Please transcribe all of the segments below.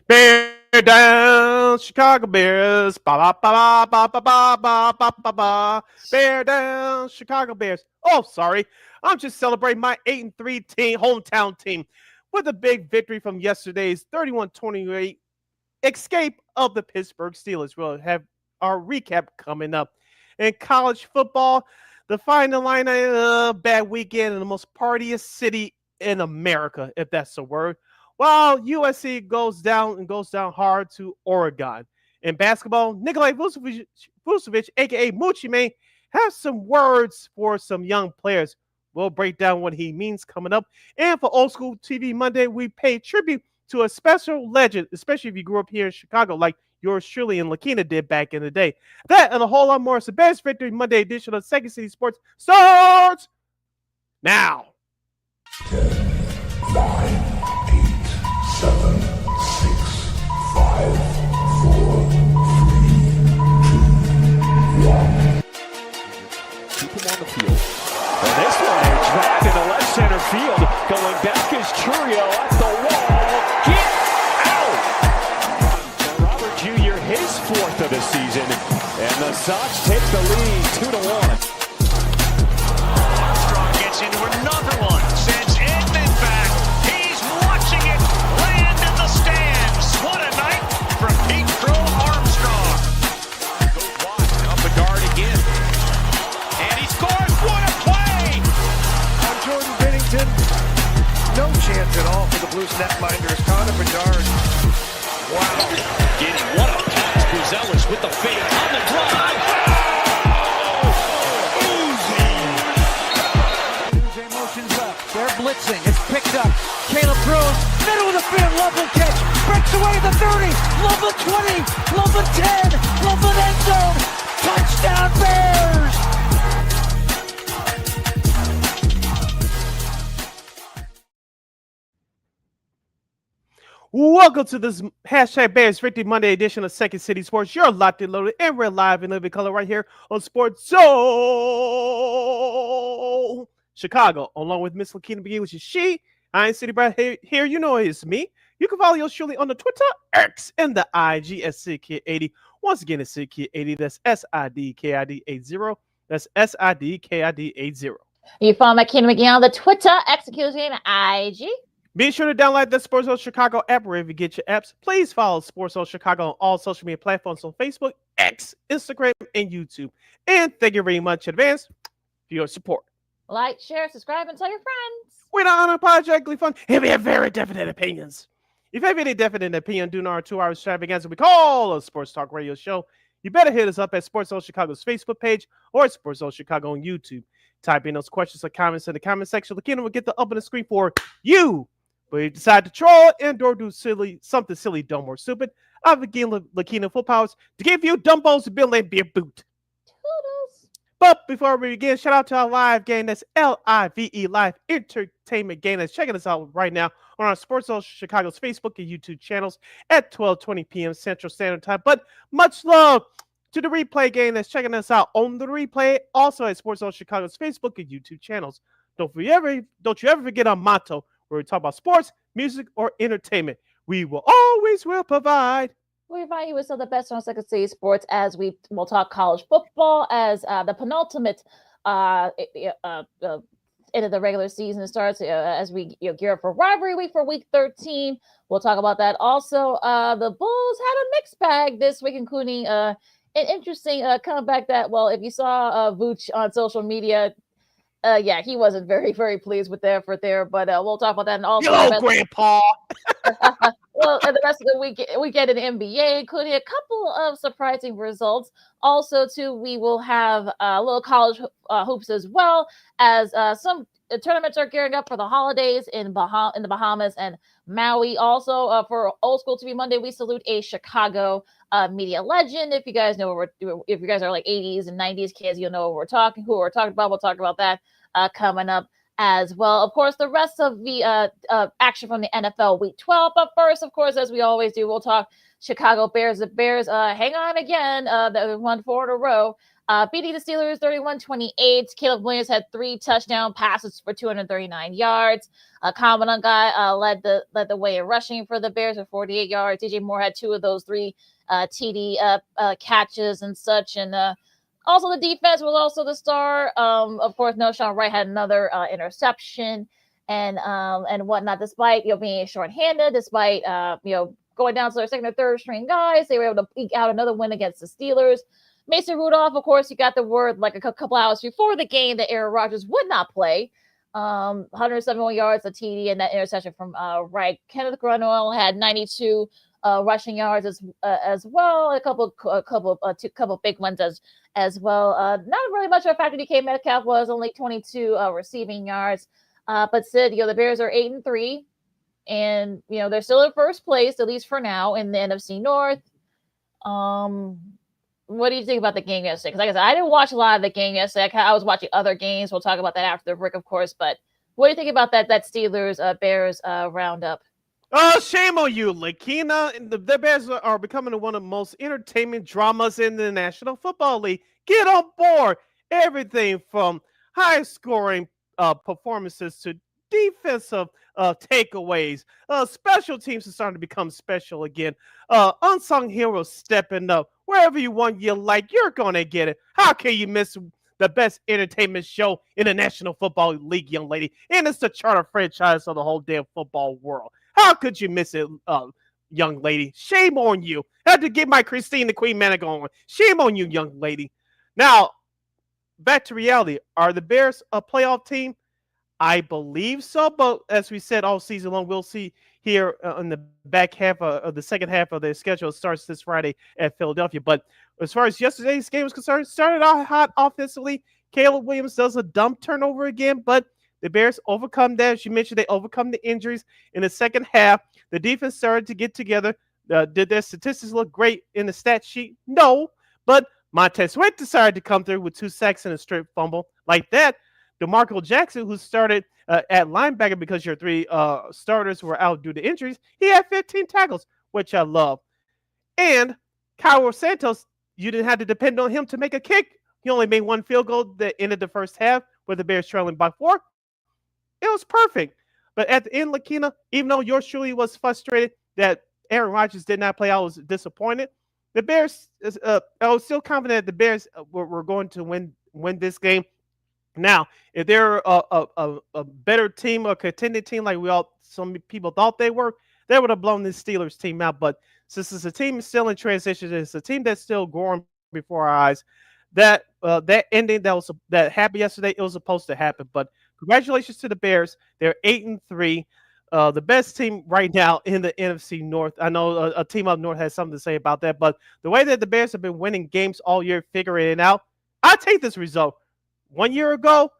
Bear down, Chicago Bears. Ba ba ba ba ba ba ba ba ba ba. Bear down, Chicago Bears. Oh, sorry. I'm just celebrating my 8-3 team, hometown team, with a big victory from yesterday's 31-28 escape of the Pittsburgh Steelers. We'll have our recap coming up. In college football, the final line bad weekend in the most partiest city in America, if that's a word. While USC goes down hard to Oregon. In basketball, Nikolai Vucevic, aka Moochie Man, has some words for some young players. We'll break down what he means coming up. And for Old School TV Monday, we pay tribute to a special legend, especially if you grew up here in Chicago, like yours truly and LaKeena did back in the day. That and a whole lot more. It's the Best Victory Monday edition of Second City Sports starts now. 10, 9, 8, 7, 6, 5, 4, 3, 2, 1. Keep him on the field. And this one, a drive in the left center field. Going back is Churio at the wall. Get out! Robert Jr., his fourth of the season. And the Sox take the lead 2-1. Armstrong gets into another one. Sends Edman back. He's watching it land in the stands. What a night from Pete Crow Armstrong. Goes wide. Up the guard again. And he scores. What a play! On Jordan Bennington, no chance at all for the Blues netminders. Connor Bedard. Wow. Getting what a pass. Buzelis with the fade on the drive. Uzi motions up. They're blitzing. It's picked up. Caleb throws. Middle of the field. Loveland catch. Breaks away the 30. Loveland 20. Loveland 10. Loveland end zone. Touchdown Bears. Welcome to this hashtag Bears Victory Monday edition of Second City Sports. You're locked and loaded, and we're live in living color right here on Sports Zone Chicago, along with Miss LaKeena McGee, which is she. I ain't City Brad here. You know it's me. You can follow yours truly on the Twitter, X, and the IG at SidKid80. Once again, it's SidKid80. That's SIDKID80. That's SIDKID80. You follow McKenna McGee on the Twitter, executing IG. Be sure to download the Sports Zone Chicago app wherever you get your apps. Please follow Sports Zone Chicago on all social media platforms on Facebook, X, Instagram, and YouTube. And thank you very much in advance for your support. Like, share, subscribe, and tell your friends. We're not unapologetically fun, and we have very definite opinions. If you have any definite opinion during our 2 hour extravaganza we call a Sports Talk Radio show, you better hit us up at Sports Zone Chicago's Facebook page or at Sports Zone Chicago on YouTube. Type in those questions or comments in the comment section. LaKeena will get the up on the screen for you. But if you decide to troll and or do something silly, dumb, or stupid, I've again LaKeena full powers to give you Dumbos to Bill and be a boot. Toodles. But before we begin, shout out to our live game. That's LIVE Live Entertainment Game. That's checking us out right now on our Sports Zone Chicago's Facebook and YouTube channels at 12:20 p.m. Central Standard Time. But much love to the replay game that's checking us out on the replay, also at Sports Zone Chicago's Facebook and YouTube channels. Don't you ever forget our motto, where we talk about sports, music, or entertainment. We will provide. We invite you with some of the best on Second City Sports as we will talk college football as the penultimate end of the regular season starts as we gear up for Rivalry Week for Week 13. We'll talk about that. Also, the Bulls had a mixed bag this week, including an interesting comeback that, well, if you saw Vooch on social media, yeah, he wasn't very, very pleased with the effort there, but we'll talk about that. And also, hello, Grandpa. well, and the rest of the weekend in the NBA, including a couple of surprising results. Also, too, we will have a little college hoops as well as some tournaments are gearing up for the holidays in the Bahamas and Maui. Also, for Old School TV Monday, we salute a Chicago media legend. If you guys know if you guys are like 80s and 90s kids, you'll know who we're talking about. We'll talk about that coming up as well. Of course, the rest of the action from the NFL Week 12. But first, of course, as we always do, we'll talk Chicago Bears. The Bears hang on again. They won 4 in a row beating the Steelers 31-28. Caleb Williams had 3 touchdown passes for 239 yards. Commandant guy led the way in rushing for the Bears with 48 yards. DJ Moore had 2 of those 3 TD catches and such. And also the defense was also the star. Of course, Sean Wright had another interception and whatnot. Despite being shorthanded, despite going down to their second or third string guys, they were able to eke out another win against the Steelers. Mason Rudolph, of course, you got the word like a couple hours before the game that Aaron Rodgers would not play. 171 yards, a TD, and that interception from Wright. Kenneth Grunwell had 92 rushing yards as well. A couple big ones as well. Not really much of a factor. DK Metcalf was only 22 receiving yards. But Sid, the Bears are 8-3, and they're still in first place, at least for now, in the NFC North. What do you think about the game yesterday? Because like I said, I didn't watch a lot of the game yesterday. I was watching other games. We'll talk about that after the break, of course. But what do you think about that Steelers Bears roundup? Oh, shame on you, LaKeena. The Bears are becoming one of the most entertainment dramas in the National Football League. Get on board. Everything from high-scoring performances to defensive takeaways. Special teams are starting to become special again. Unsung heroes stepping up. Wherever you want, you're going to get it. How can you miss the best entertainment show in the National Football League, young lady? And it's the charter franchise of the whole damn football world. How could you miss it, young lady? Shame on you. I had to get my Christine the Queen Manic on. Shame on you, young lady. Now, back to reality. Are the Bears a playoff team? I believe so, but as we said all season long, we'll see here in the back half of the second half of their schedule. It starts this Friday at Philadelphia. But as far as yesterday's game was concerned, started out hot offensively. Caleb Williams does a dumb turnover again, but the Bears overcome that. As you mentioned, they overcome the injuries in the second half. The defense started to get together. Did their statistics look great in the stat sheet? No, but Montez Sweat decided to come through with 2 sacks and a strip fumble. Like that, DeMarco Jackson, who started at linebacker because your 3 starters were out due to injuries, he had 15 tackles, which I love. And Kyle Santos, you didn't have to depend on him to make a kick. He only made 1 field goal that ended the first half with the Bears trailing by 4. It was perfect. But at the end, LaKeena, even though yours truly was frustrated that Aaron Rodgers did not play, I was disappointed. The Bears, I was still confident that the Bears were going to win this game. Now, if they're a better team, a contending team like some people thought they were, they would have blown this Steelers team out. But since it's a team still in transition, it's a team that's still growing before our eyes. That ending that happened yesterday, it was supposed to happen. But congratulations to the Bears. They're 8-3. The best team right now in the NFC North. I know a team up north has something to say about that, but the way that the Bears have been winning games all year, figuring it out, I take this result. 1 year ago,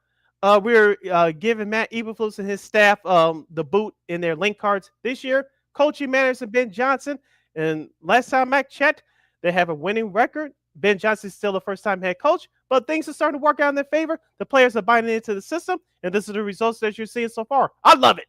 we were giving Matt Eberflus and his staff the boot in their link cards. This year, coaching managers have Ben Johnson, and last time I checked, they have a winning record. Ben Johnson's still the first-time head coach, but things are starting to work out in their favor. The players are buying into the system, and this is the results that you're seeing so far. I love it.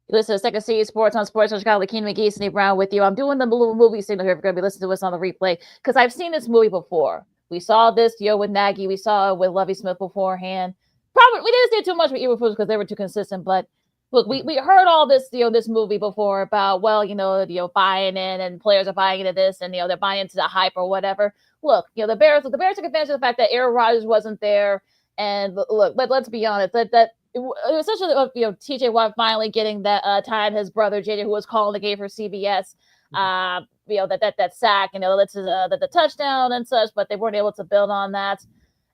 You listen to Second City Sports on Sports Chicago. LaKeena, McGee, Sidney Brown with you. I'm doing the little movie signal here. If you're going to be listening to us on the replay, because I've seen this movie before. We saw this with Nagy. We saw it with Lovie Smith beforehand. Probably we didn't see too much with Eberflus because they were too consistent. But look, we heard all this this movie before about buying in and players are buying into this and they're buying into the hype or whatever. Look, the Bears took advantage of the fact that Aaron Rodgers wasn't there. And look, let's be honest, that it was essentially TJ Watt finally getting that time his brother JJ, who was calling the game for CBS. That sack, the touchdown and such, but they weren't able to build on that.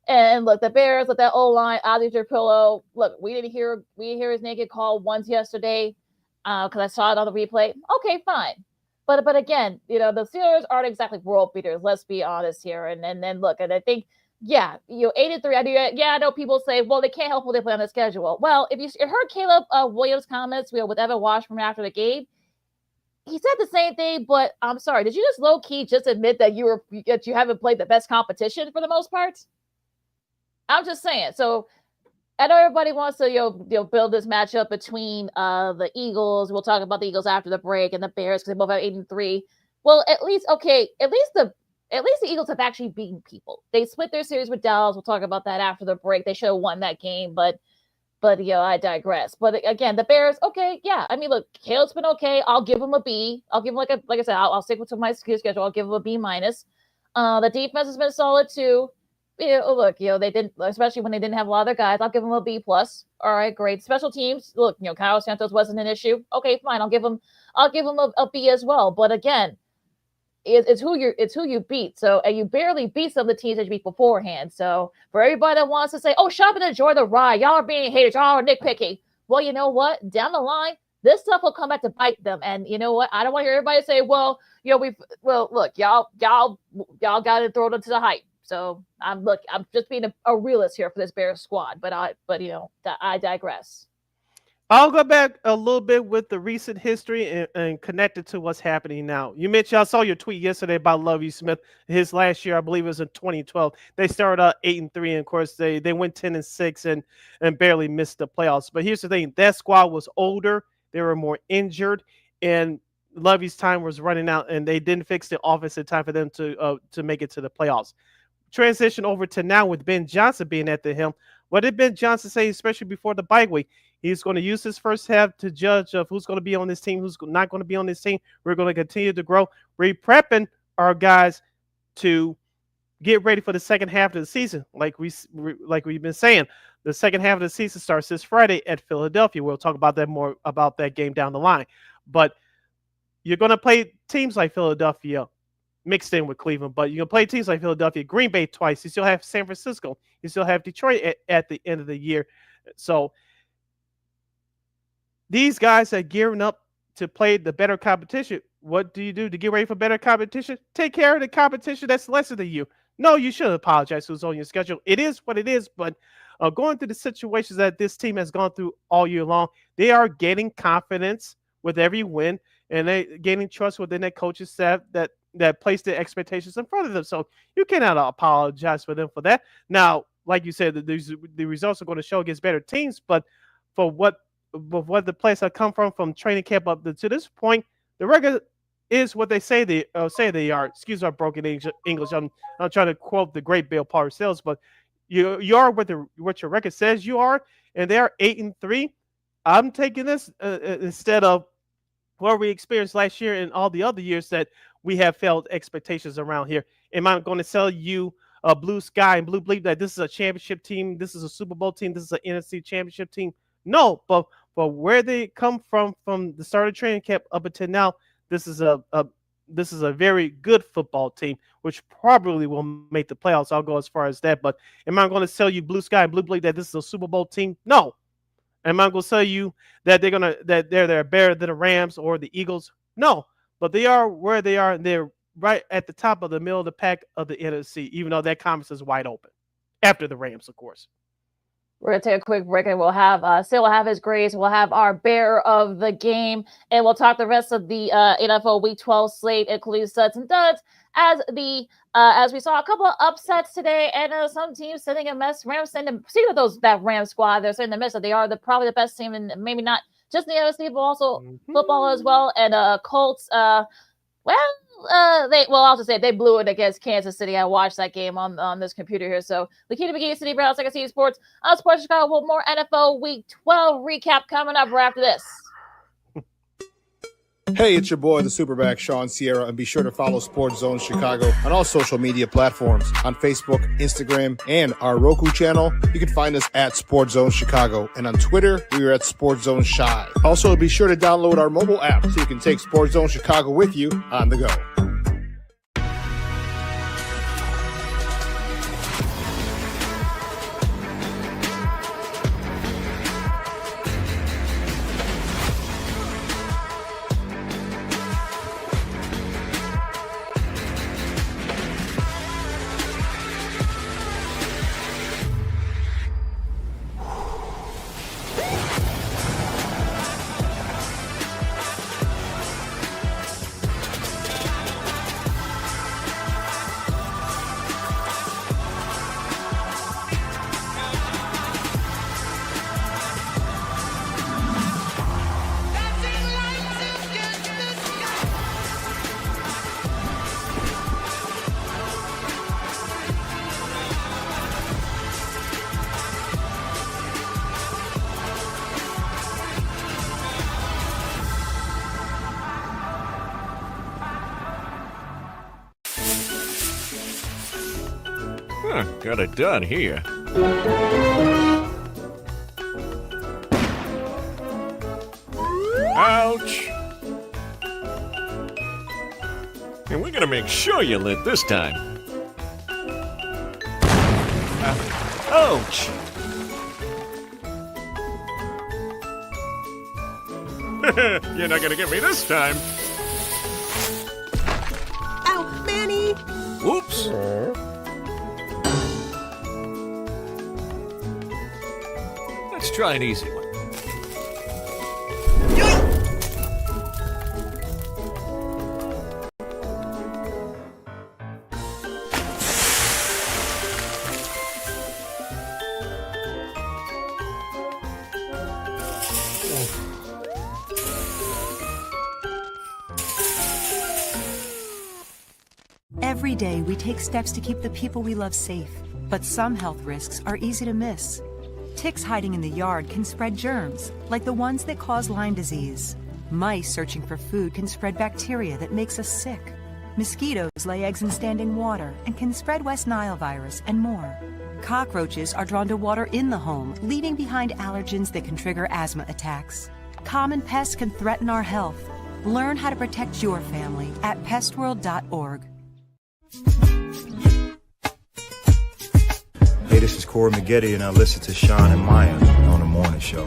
And look, the Bears with that O-line, Ozzie Pillow. Look, we didn't hear his name get called once yesterday because I saw it on the replay. Okay, fine. But again, the Steelers aren't exactly world beaters. Let's be honest here. And then look, and I think 8-3. I know people say, well, they can't help what they play on the schedule. Well, if you heard Caleb Williams' comments, with Evan Wash from after the game. He said the same thing, but I'm sorry. Did you just low key just admit that you haven't played the best competition for the most part? I'm just saying. So I know everybody wants to build this matchup between the Eagles. We'll talk about the Eagles after the break and the Bears because they both have 8-3. Well, at least at least the Eagles have actually beaten people. They split their series with Dallas. We'll talk about that after the break. They should have won that game, but I digress. But again, the Bears, okay, yeah. I mean, look, Caleb's been okay. I'll give him a B. I'll give him like I said, I'll stick with my schedule. I'll give him a B minus. The defense has been solid too. Look, they didn't, especially when they didn't have a lot of their guys. I'll give them a B plus. All right, great. Special teams, look, Kyle Santos wasn't an issue. Okay, fine. I'll give him a B as well. But again, it's who you beat. So, and you barely beat some of the teams that you beat beforehand. So for everybody that wants to say, oh, shut up and enjoy the ride, y'all are being haters, y'all are nitpicky. Well, you know what? Down the line, this stuff will come back to bite them. And you know what? I don't want to hear everybody say, well, look, y'all got to throw it into the hype. So I'm just being a realist here for this Bears squad. But I digress. I'll go back a little bit with the recent history and connect it to what's happening now. You mentioned, I saw your tweet yesterday about Lovie Smith. His last year, I believe it was in 2012. They started out 8-3, and of course they went 10-6 and barely missed the playoffs. But here's the thing: that squad was older, they were more injured, and Lovie's time was running out, and they didn't fix the offense in time for them to make it to the playoffs. Transition over to now with Ben Johnson being at the helm. What did Ben Johnson say, especially before the bye week? He's going to use his first half to judge of who's going to be on this team, who's not going to be on this team. We're going to continue to grow. We're prepping our guys to get ready for the second half of the season. Like we've been saying, the second half of the season starts this Friday at Philadelphia. We'll talk about that more about that game down the line. But you're going to play teams like Philadelphia mixed in with Cleveland, but you're going to play teams like Philadelphia, Green Bay twice. You still have San Francisco. You still have Detroit at the end of the year. So these guys are gearing up to play the better competition. What do you do to get ready for better competition? Take care of the competition that's lesser than you. No, you shouldn't apologize who's on your schedule. It is what it is, but going through the situations that this team has gone through all year long, they are gaining confidence with every win, and they're gaining trust within their coaching staff that place their expectations in front of them. So you cannot apologize for them for that. Now, like you said, the results are going to show against better teams, but for what the players have come from training camp up to this point, the record is what they say they are. Excuse my broken English. I'm trying to quote the great Bill Parcells, but you are what your record says you are, and they are 8-3. I'm taking this instead of what we experienced last year and all the other years that we have failed expectations around here. Am I going to sell you a blue sky and blue bleep that this is a championship team, this is a Super Bowl team, this is an NFC championship team? No, but where they come from the start of training camp up until now, this is a very good football team, which probably will make the playoffs. I'll go as far as that. But am I going to sell you blue sky and blue bleep that this is a Super Bowl team? No. Am I going to tell you that they're better than the Rams or the Eagles? No. But they are where they are, and they're right at the top of the middle of the pack of the NFC, even though that conference is wide open. After the Rams, of course. We're going to take a quick break, and we'll have Sid will have his grades. We'll have our bear of the game, and we'll talk the rest of the NFL Week 12 slate, including studs and duds, as we saw a couple of upsets today, and some teams sending a mess. Rams sending, see that Rams squad, they're sending a mess. They are probably the best team, and maybe not just in the NFC, but also football as well. And Colts, I'll just say they blew it against Kansas City. I watched that game on this computer here. So LaKeena, McGee, Sidney, Brown, Second City Sports, Sports Chicago with more NFL Week 12 recap coming up right after this. Hey, it's your boy, the Superback, Sean Sierra, and be sure to follow Sports Zone Chicago on all social media platforms, on Facebook, Instagram, and our Roku channel. You can find us at Sports Zone Chicago, and on Twitter, we are at Sports Zone Shy. Also, be sure to download our mobile app so you can take Sports Zone Chicago with you on the go. Got it done here. Ouch! And we're gonna make sure you lit this time. Ouch! You're not gonna get me this time. Ow, Manny! Whoops! Let's try an easy one. Every day, we take steps to keep the people we love safe, but some health risks are easy to miss. Ticks hiding in the yard can spread germs, like the ones that cause Lyme disease. Mice searching for food can spread bacteria that makes us sick. Mosquitoes lay eggs in standing water and can spread West Nile virus and more. Cockroaches are drawn to water in the home, leaving behind allergens that can trigger asthma attacks. Common pests can threaten our health. Learn how to protect your family at pestworld.org. Hey, this is Corey McGee, and I listen to Sean and Maya on the morning show.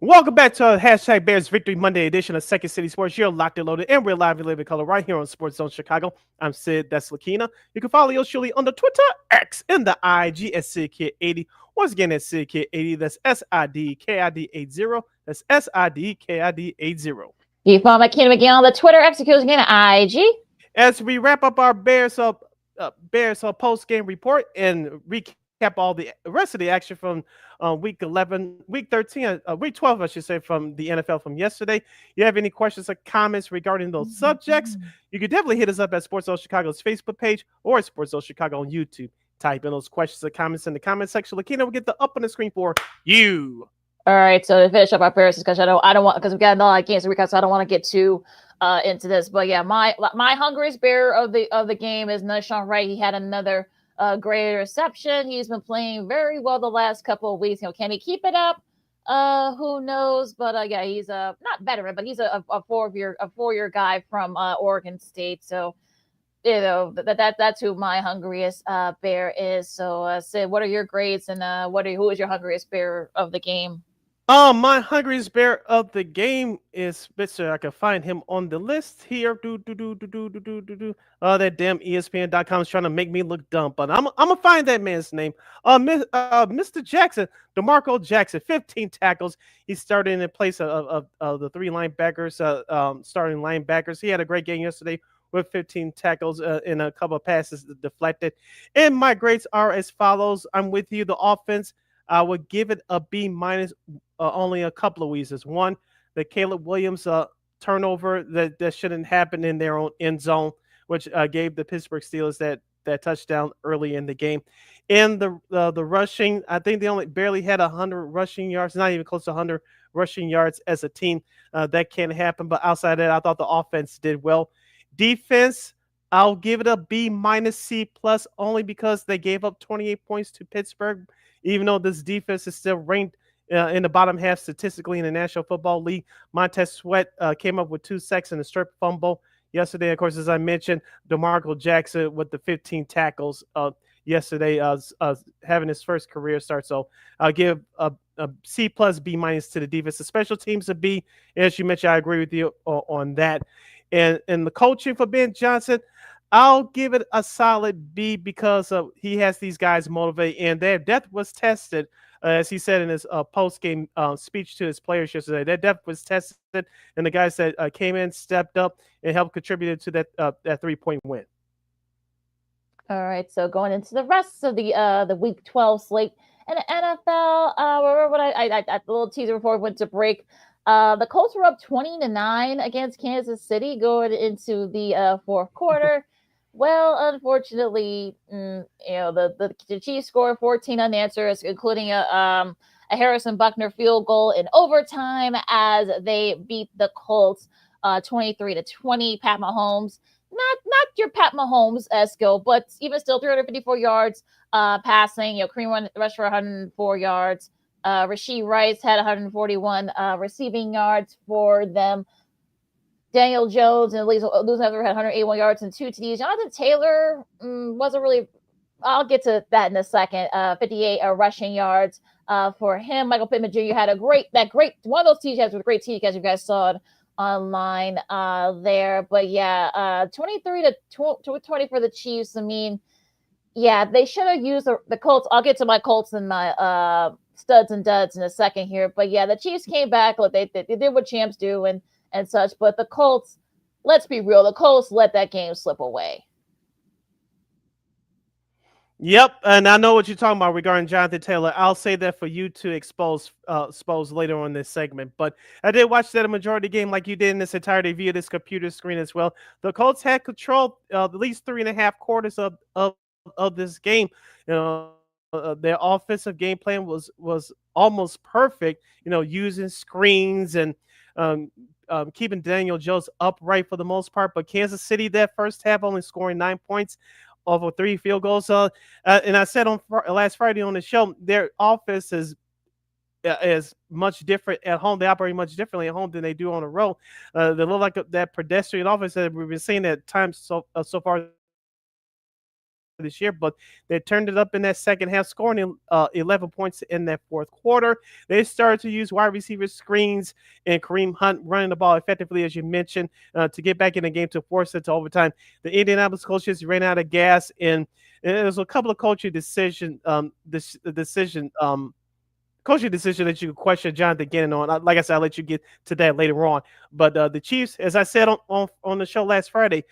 Welcome back to our hashtag Bears Victory Monday edition of Second City Sports. You're locked and loaded, and we're live and live in color right here on Sports Zone Chicago. I'm Sid, that's LaKeena. You can follow yours truly on the Twitter, X, and the IG at SidKid80. Once again, that's SidKid80. That's SIDKID80. That's SIDKID80. You follow McGee again on the Twitter, execute again at IG. As we wrap up our Bears post-game report and recap all the rest of the action from week 11, week 13, week 12, I should say, from the NFL from yesterday. You have any questions or comments regarding those subjects? You can definitely hit us up at Sports Zone Chicago's Facebook page or Sports Zone Chicago on YouTube. Type in those questions or comments in the comment section. LaKeena will get the up on the screen for you. All right, so to finish up our Bears discussion, I don't want, because we got a lot of games to recap, so I don't want to get too into this. But yeah, my hungriest bear of the game is Nahshon Wright. He had another great reception. He's been playing very well the last couple of weeks. Can he keep it up? Who knows? But yeah, he's not veteran, but he's a 4-year guy from Oregon State. So that's who my hungriest bear is. So Sid, what are your grades, and who is your hungriest bear of the game? My hungriest bear of the game is Spitzer. I can find him on the list here. That damn ESPN.com is trying to make me look dumb, but I'm gonna find that man's name. Mr. Jackson, DeMarco Jackson, 15 tackles. He started in place of the three linebackers, starting linebackers. He had a great game yesterday with 15 tackles and a couple of passes deflected. And my grades are as follows. I'm with you. The offense, I would give it a B minus. Only a couple of reasons. One, the Caleb Williams turnover that shouldn't happen in their own end zone, which gave the Pittsburgh Steelers that touchdown early in the game. And the rushing, I think they only barely had 100 rushing yards, not even close to 100 rushing yards as a team. That can't happen. But outside of that, I thought the offense did well. Defense, I'll give it a B minus C plus, only because they gave up 28 points to Pittsburgh, even though this defense is still ranked in the bottom half statistically in the National Football League. Montez Sweat came up with 2 sacks and a strip fumble yesterday. Of course, as I mentioned, DeMarco Jackson with the 15 tackles yesterday, having his first career start. So I'll give a C plus B minus to the defense. The special teams a B. As you mentioned, I agree with you on that. And the coaching for Ben Johnson, I'll give it a solid B because he has these guys motivated, and their depth was tested. As he said in his post-game speech to his players yesterday, their depth was tested, and the guys that came in, stepped up, and helped contribute to that 3-point win. All right, so going into the rest of the Week 12 slate and the NFL, remember what I the little teaser before we went to break. The Colts were up 20-9 against Kansas City going into the fourth quarter. Well, unfortunately, the Chiefs scored 14 unanswered, including a Harrison Buckner field goal in overtime as they beat the Colts 23-20. Pat Mahomes, not your Pat Mahomes skill, but even still 354 yards passing. Kareem rushed for 104 yards. Rashee Rice had 141 receiving yards for them. Daniel Jones and Lose Never had 181 yards and 2 TDs. Jonathan Taylor wasn't really. I'll get to that in a second. 58 rushing yards for him. Michael Pittman Jr. had one of those TD catches with a great TD catch. You guys saw it online there. But yeah, 23-20 for the Chiefs. I mean, yeah, they should have used the Colts. I'll get to my Colts and my studs and duds in a second here. But yeah, the Chiefs came back. Look, they did what champs do and such. But the Colts, let's be real, the Colts let that game slip away. Yep, and I know what you're talking about regarding Jonathan Taylor. I'll say that for you to expose later on in this segment. But I did watch that a majority of the game like you did in this entirety via this computer screen as well. The Colts had control at least 3.5 quarters of this game. Their offensive game plan was almost perfect, using screens and keeping Daniel Jones upright for the most part. But Kansas City, that first half, only scoring 9 points over 3 field goals. And I said on last Friday on the show, their offense is much different at home. They operate much differently at home than they do on the road. They look like that pedestrian offense that we've been seeing at times so far this year, but they turned it up in that second half, scoring 11 points in that fourth quarter. They started to use wide receiver screens and Kareem Hunt running the ball effectively, as you mentioned, to get back in the game to force it to overtime. The Indianapolis coaches ran out of gas, and there was a couple of coaching decision coaching decision that you could question Jonathan Gannon on. Like I said, I'll let you get to that later on. But the Chiefs, as I said on the show last Friday,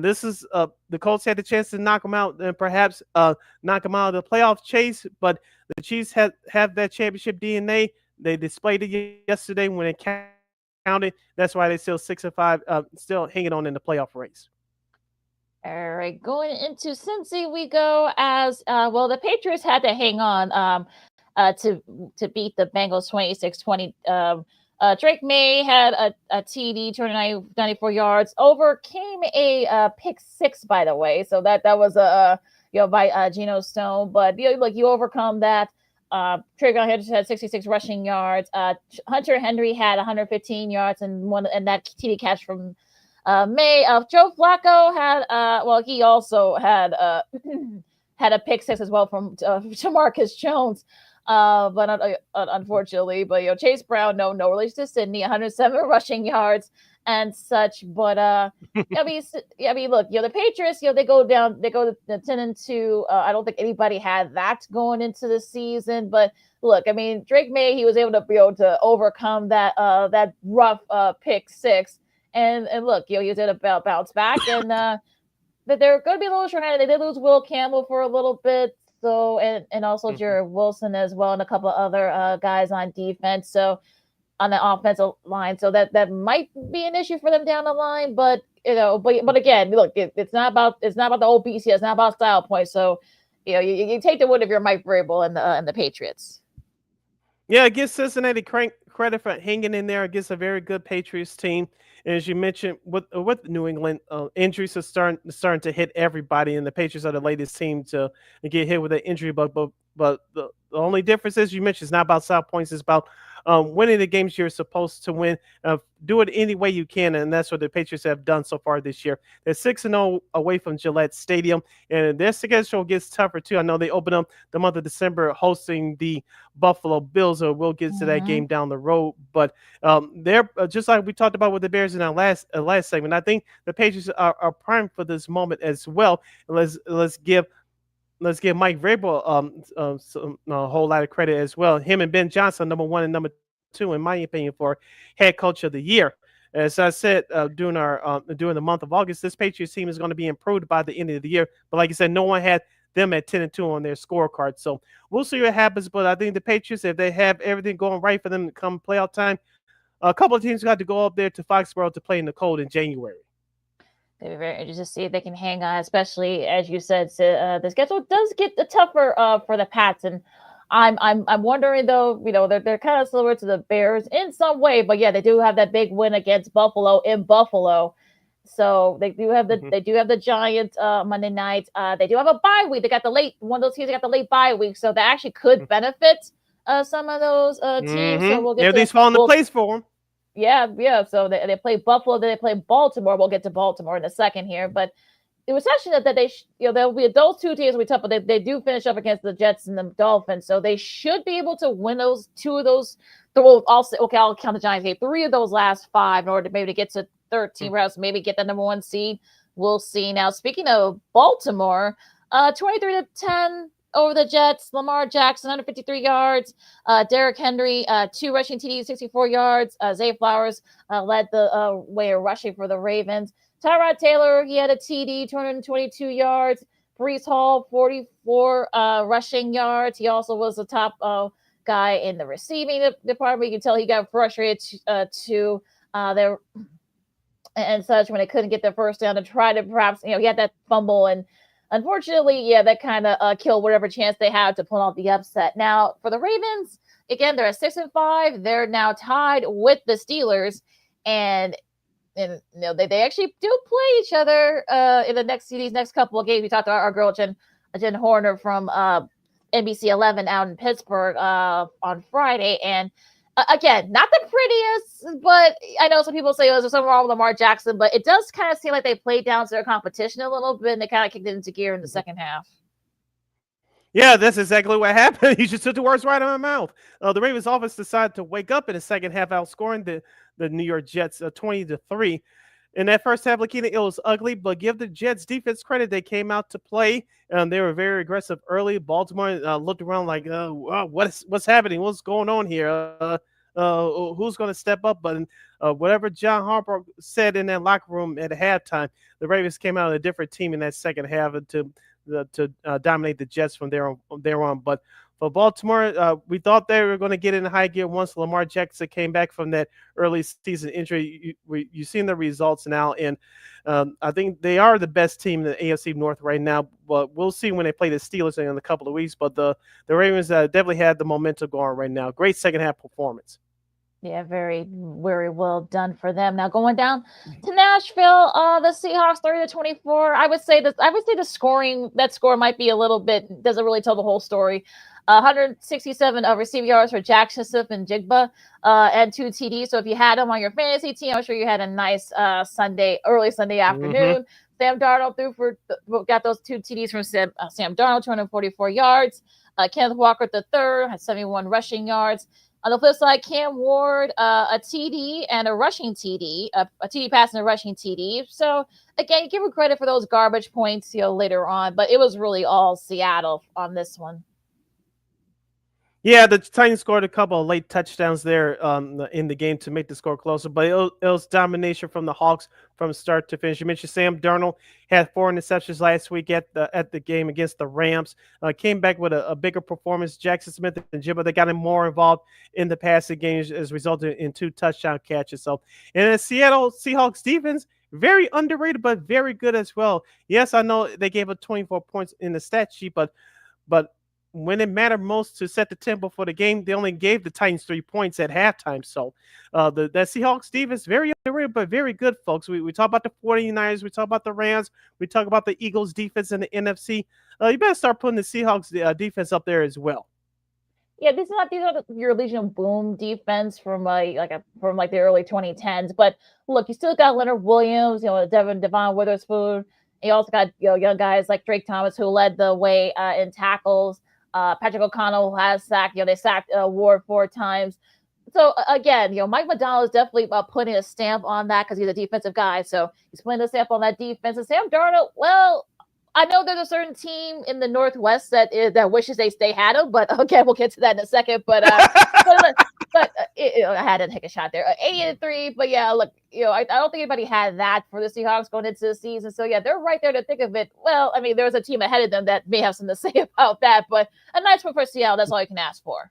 this is the Colts had the chance to knock them out and perhaps knock them out of the playoff chase, but the Chiefs have that championship DNA. They displayed it yesterday when it counted. That's why they're still 6-5, still hanging on in the playoff race. All right, going into Cincy we go as the Patriots had to hang on to beat the Bengals 26-20. Drake May had a TD, 94 yards, overcame a pick six, by the way. So that was by Geno Stone. But you overcome that. Trayvon Henderson had 66 rushing yards. Hunter Henry had 115 yards and that TD catch from May. Joe Flacco had he also had had a pick six as well from Jamarcus Jones. But unfortunately, Chase Brown, no relation to Sidney, 107 rushing yards and such. But look, the Patriots, they go to 10-2. I don't think anybody had that going into the season. But look, Drake May, he was able to overcome that rough pick six, and look, he was able to bounce back, and but they're going to be a little short-handed. They did lose Will Campbell for a little bit. So and also Jared Wilson as well, and a couple of other guys on defense. So on the offensive line, so that might be an issue for them down the line. But but again, look, it's not about the OBC. It's not about style points. So you take the win if you're Mike Vrabel and the Patriots. Yeah, I give Cincinnati credit for hanging in there against a very good Patriots team. And as you mentioned, with New England, injuries are starting to hit everybody, and the Patriots are the latest team to get hit with an injury bug. But the only difference is, you mentioned, it's not about style points. It's about winning the games you're supposed to win. Do it any way you can, and that's what the Patriots have done so far this year. They're 6-0 away from Gillette Stadium, and their schedule gets tougher too. I know they open up the month of December hosting the Buffalo Bills, so we'll get to that game down the road. But they're just like we talked about with the Bears in our last segment. I think the Patriots are primed for this moment as well. Let's give Mike Vrabel a whole lot of credit as well. Him and Ben Johnson, number 1 and number 2, in my opinion, for head coach of the year. As I said during the month of August, this Patriots team is going to be improved by the end of the year. But like I said, no one had them at 10-2 on their scorecard. So we'll see what happens. But I think the Patriots, if they have everything going right for them to come playoff time, a couple of teams got to go up there to Foxborough to play in the cold in January. It'll be very interesting to see if they can hang on, especially as you said. The schedule does get tougher for the Pats, and I'm wondering though. They're kind of similar to the Bears in some way, but yeah, they do have that big win against Buffalo in Buffalo. So they do have the Giants Monday night. They do have a bye week. They got the late one of those teams. They got the late bye week, so that actually could benefit some of those teams. So we'll get everything's falling into place for them. Yeah. So they play Buffalo, then they play Baltimore. We'll get to Baltimore in a second here, but it was actually that they there'll be those two teams will be tough, but they do finish up against the Jets and the Dolphins, so they should be able to win those two of those. I'll count the Giants game. 3 of those last 5 in order to maybe get to 13, perhaps maybe get the number 1 seed. We'll see. Now, speaking of Baltimore, 23-10. Over the Jets, Lamar Jackson, 153 yards. Derrick Henry, 2 rushing TDs, 64 yards. Zay Flowers led the way of rushing for the Ravens. Tyrod Taylor, he had a TD, 222 yards. Breece Hall, 44 rushing yards. He also was the top guy in the receiving department. You can tell he got frustrated to their and such when they couldn't get their first down to try to perhaps, he had that fumble, and unfortunately, that kind of killed whatever chance they had to pull off the upset. Now, for the Ravens, again, they're at 6-5. They're now tied with the Steelers, and they actually do play each other in these next couple of games. We talked to our girl Jen Horner from NBC 11 out in Pittsburgh on Friday, and again, not the prettiest, but I know some people say, there's something wrong with Lamar Jackson, but it does kind of seem like they played down to their competition a little bit, and they kind of kicked it into gear in the second half. Yeah, that's exactly what happened. He just took the words right out of my mouth. The Ravens offense decided to wake up in the second half, outscoring the New York Jets 20-3. In that first half, LaKeena, it was ugly, but give the Jets defense credit. They came out to play. They were very aggressive early. Baltimore looked around like, what's happening? What's going on here? Who's going to step up? But whatever John Harbaugh said in that locker room at halftime, the Ravens came out a different team in that second half to dominate the Jets from there on. But for Baltimore, we thought they were going to get in high gear once Lamar Jackson came back from that early season injury. You've seen the results now, and I think they are the best team in the AFC North right now. But we'll see when they play the Steelers in a couple of weeks. But the Ravens definitely had the momentum going right now. Great second half performance. Yeah, very, very well done for them. Now going down to Nashville, the Seahawks 30-24. I would say the score might be a little bit, doesn't really tell the whole story. 167 receiving yards for Jackson Smith and Jigba, and 2 TDs. So if you had them on your fantasy team, I'm sure you had a nice early Sunday afternoon. Sam Darnold got those 2 TDs from Sam Darnold, 244 yards. Kenneth Walker III had 71 rushing yards. On the flip side, Cam Ward, a TD and a rushing TD, a TD pass and a rushing TD. So again, you give him credit for those garbage points, later on, but it was really all Seattle on this one. Yeah, the Titans scored a couple of late touchdowns there in the game to make the score closer, but it was domination from the Hawks from start to finish. You mentioned Sam Darnold had 4 interceptions last week at the game against the Rams. Came back with a bigger performance. Jackson Smith and Jimbo, they got him more involved in the passing game, as resulted in 2 touchdown catches. So, and the Seattle Seahawks defense, very underrated, but very good as well. Yes, I know they gave up 24 points in the stat sheet, but when it mattered most to set the tempo for the game, they only gave the Titans 3 points at halftime. So the Seahawks defense, very underrated, but very good, folks. We talk about the 49ers. We talk about the Rams. We talk about the Eagles defense in the NFC. You better start putting the Seahawks defense up there as well. Yeah, these are your Legion of Boom defense from the early 2010s. But look, you still got Leonard Williams, Devon Witherspoon. You also got young guys like Drake Thomas, who led the way in tackles. Patrick O'Connell has sacked. They sacked Ward 4 times. So again, Mike Macdonald is definitely putting a stamp on that because he's a defensive guy. So he's putting a stamp on that defense. And Sam Darnold, well, I know there's a certain team in the Northwest that wishes they had him, but okay, we'll get to that in a second. But I had to take a shot there. 80-3, but yeah, look, I don't think anybody had that for the Seahawks going into the season. So yeah, they're right there to think of it. Well, I mean, there's a team ahead of them that may have something to say about that, but a nice one for Seattle. That's all you can ask for.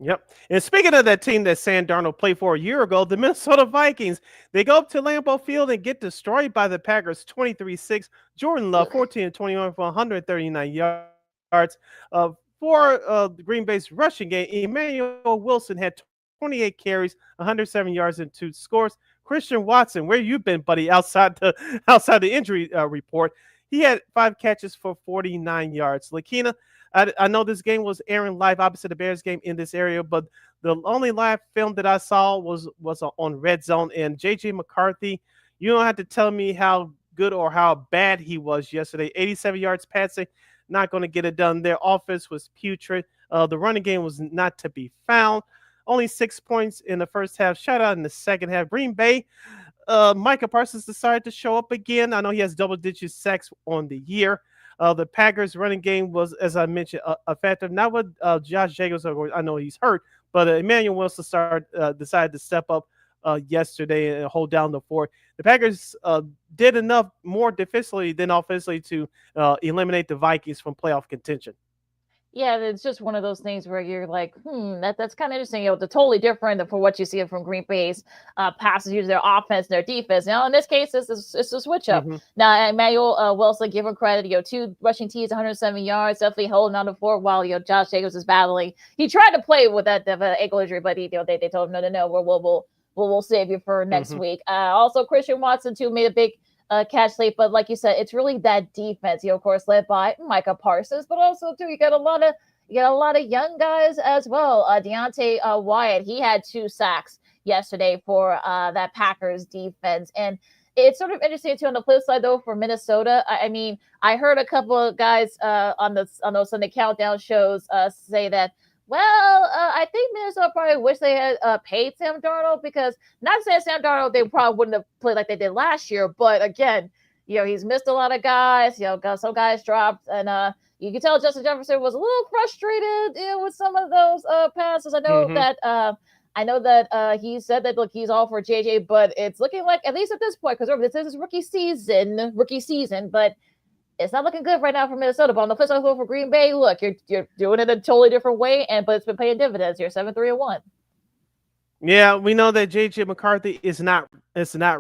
Yep. And speaking of that team that Sam Darnold played for a year ago, the Minnesota Vikings, they go up to Lambeau Field and get destroyed by the Packers 23-6. Jordan Love, 14-21 for 139 yards. For the Green Bay's rushing game, Emmanuel Wilson had 28 carries, 107 yards, and 2 scores. Christian Watson, where you been, buddy, outside the injury report? He had 5 catches for 49 yards. LaKeena, I know this game was airing live opposite the Bears game in this area, but the only live film that I saw was on Red Zone. And J.J. McCarthy, you don't have to tell me how good or how bad he was yesterday. 87 yards passing, not going to get it done. Their offense was putrid. The running game was not to be found. Only 6 points in the first half, shutout in the second half. Green Bay, Micah Parsons decided to show up again. I know he has double-digit sacks on the year. The Packers' running game was, as I mentioned, effective. Not with Josh Jacobs. I know he's hurt, but Emmanuel Wilson decided to step up yesterday and hold down the fort. The Packers did enough more defensively than offensively to eliminate the Vikings from playoff contention. Yeah, it's just one of those things where you're like, that's kind of interesting. They're totally different for what you see from Green Bay's passes, use their offense, their defense. Now, in this case, it's a switch up. Mm-hmm. Now, Emmanuel Wilson, give him credit. 2 rushing TDs, 107 yards, definitely holding on to fort while Josh Jacobs is battling. He tried to play with that ankle injury, but they told him no, we'll save you for next week. Also, Christian Watson too made a big catch late, but like you said, it's really that defense, of course, led by Micah Parsons, but also too you got a lot of young guys as well. Deontay Wyatt, he had 2 sacks yesterday for that Packers defense, and it's sort of interesting too on the flip side though for Minnesota. I mean, I heard a couple of guys on those Sunday countdown shows say that. Well, I think Minnesota probably wish they had paid Sam Darnold, because not saying Sam Darnold, they probably wouldn't have played like they did last year. But again, he's missed a lot of guys. Got some guys dropped, and you can tell Justin Jefferson was a little frustrated with some of those passes. I know that he said that look, he's all for JJ, but it's looking like, at least at this point, because this is his rookie season, but it's not looking good right now for Minnesota. But on the flip side, for Green Bay, look, you're doing it a totally different way, but it's been paying dividends. You're 7-3-1. Yeah, we know that J.J. McCarthy is not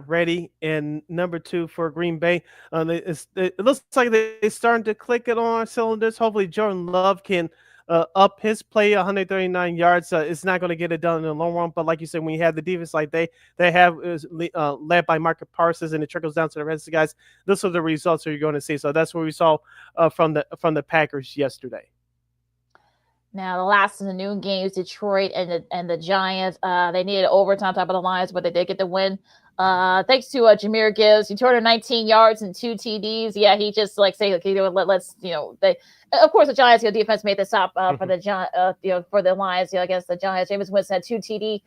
ready. And number 2 for Green Bay, it looks like they're starting to click it on cylinders. Hopefully, Jordan Love can up his play 139 yards. It's not going to get it done in the long run, but like you said, when you have the defense like they have, is led by Micah Parsons, and it trickles down to the rest of the guys, those are the results that you're going to see. So that's what we saw from the Packers yesterday. Now, the last of the noon games, Detroit and the Giants, they needed overtime top of the Lions, but they did get the win. Thanks to Jahmyr Gibbs, he 219 yards and 2 TDs. Yeah, he just let's they. Of course, the Giants, defense made the stop for the for the Lions, against the Giants. Jameis Winston had 2 TD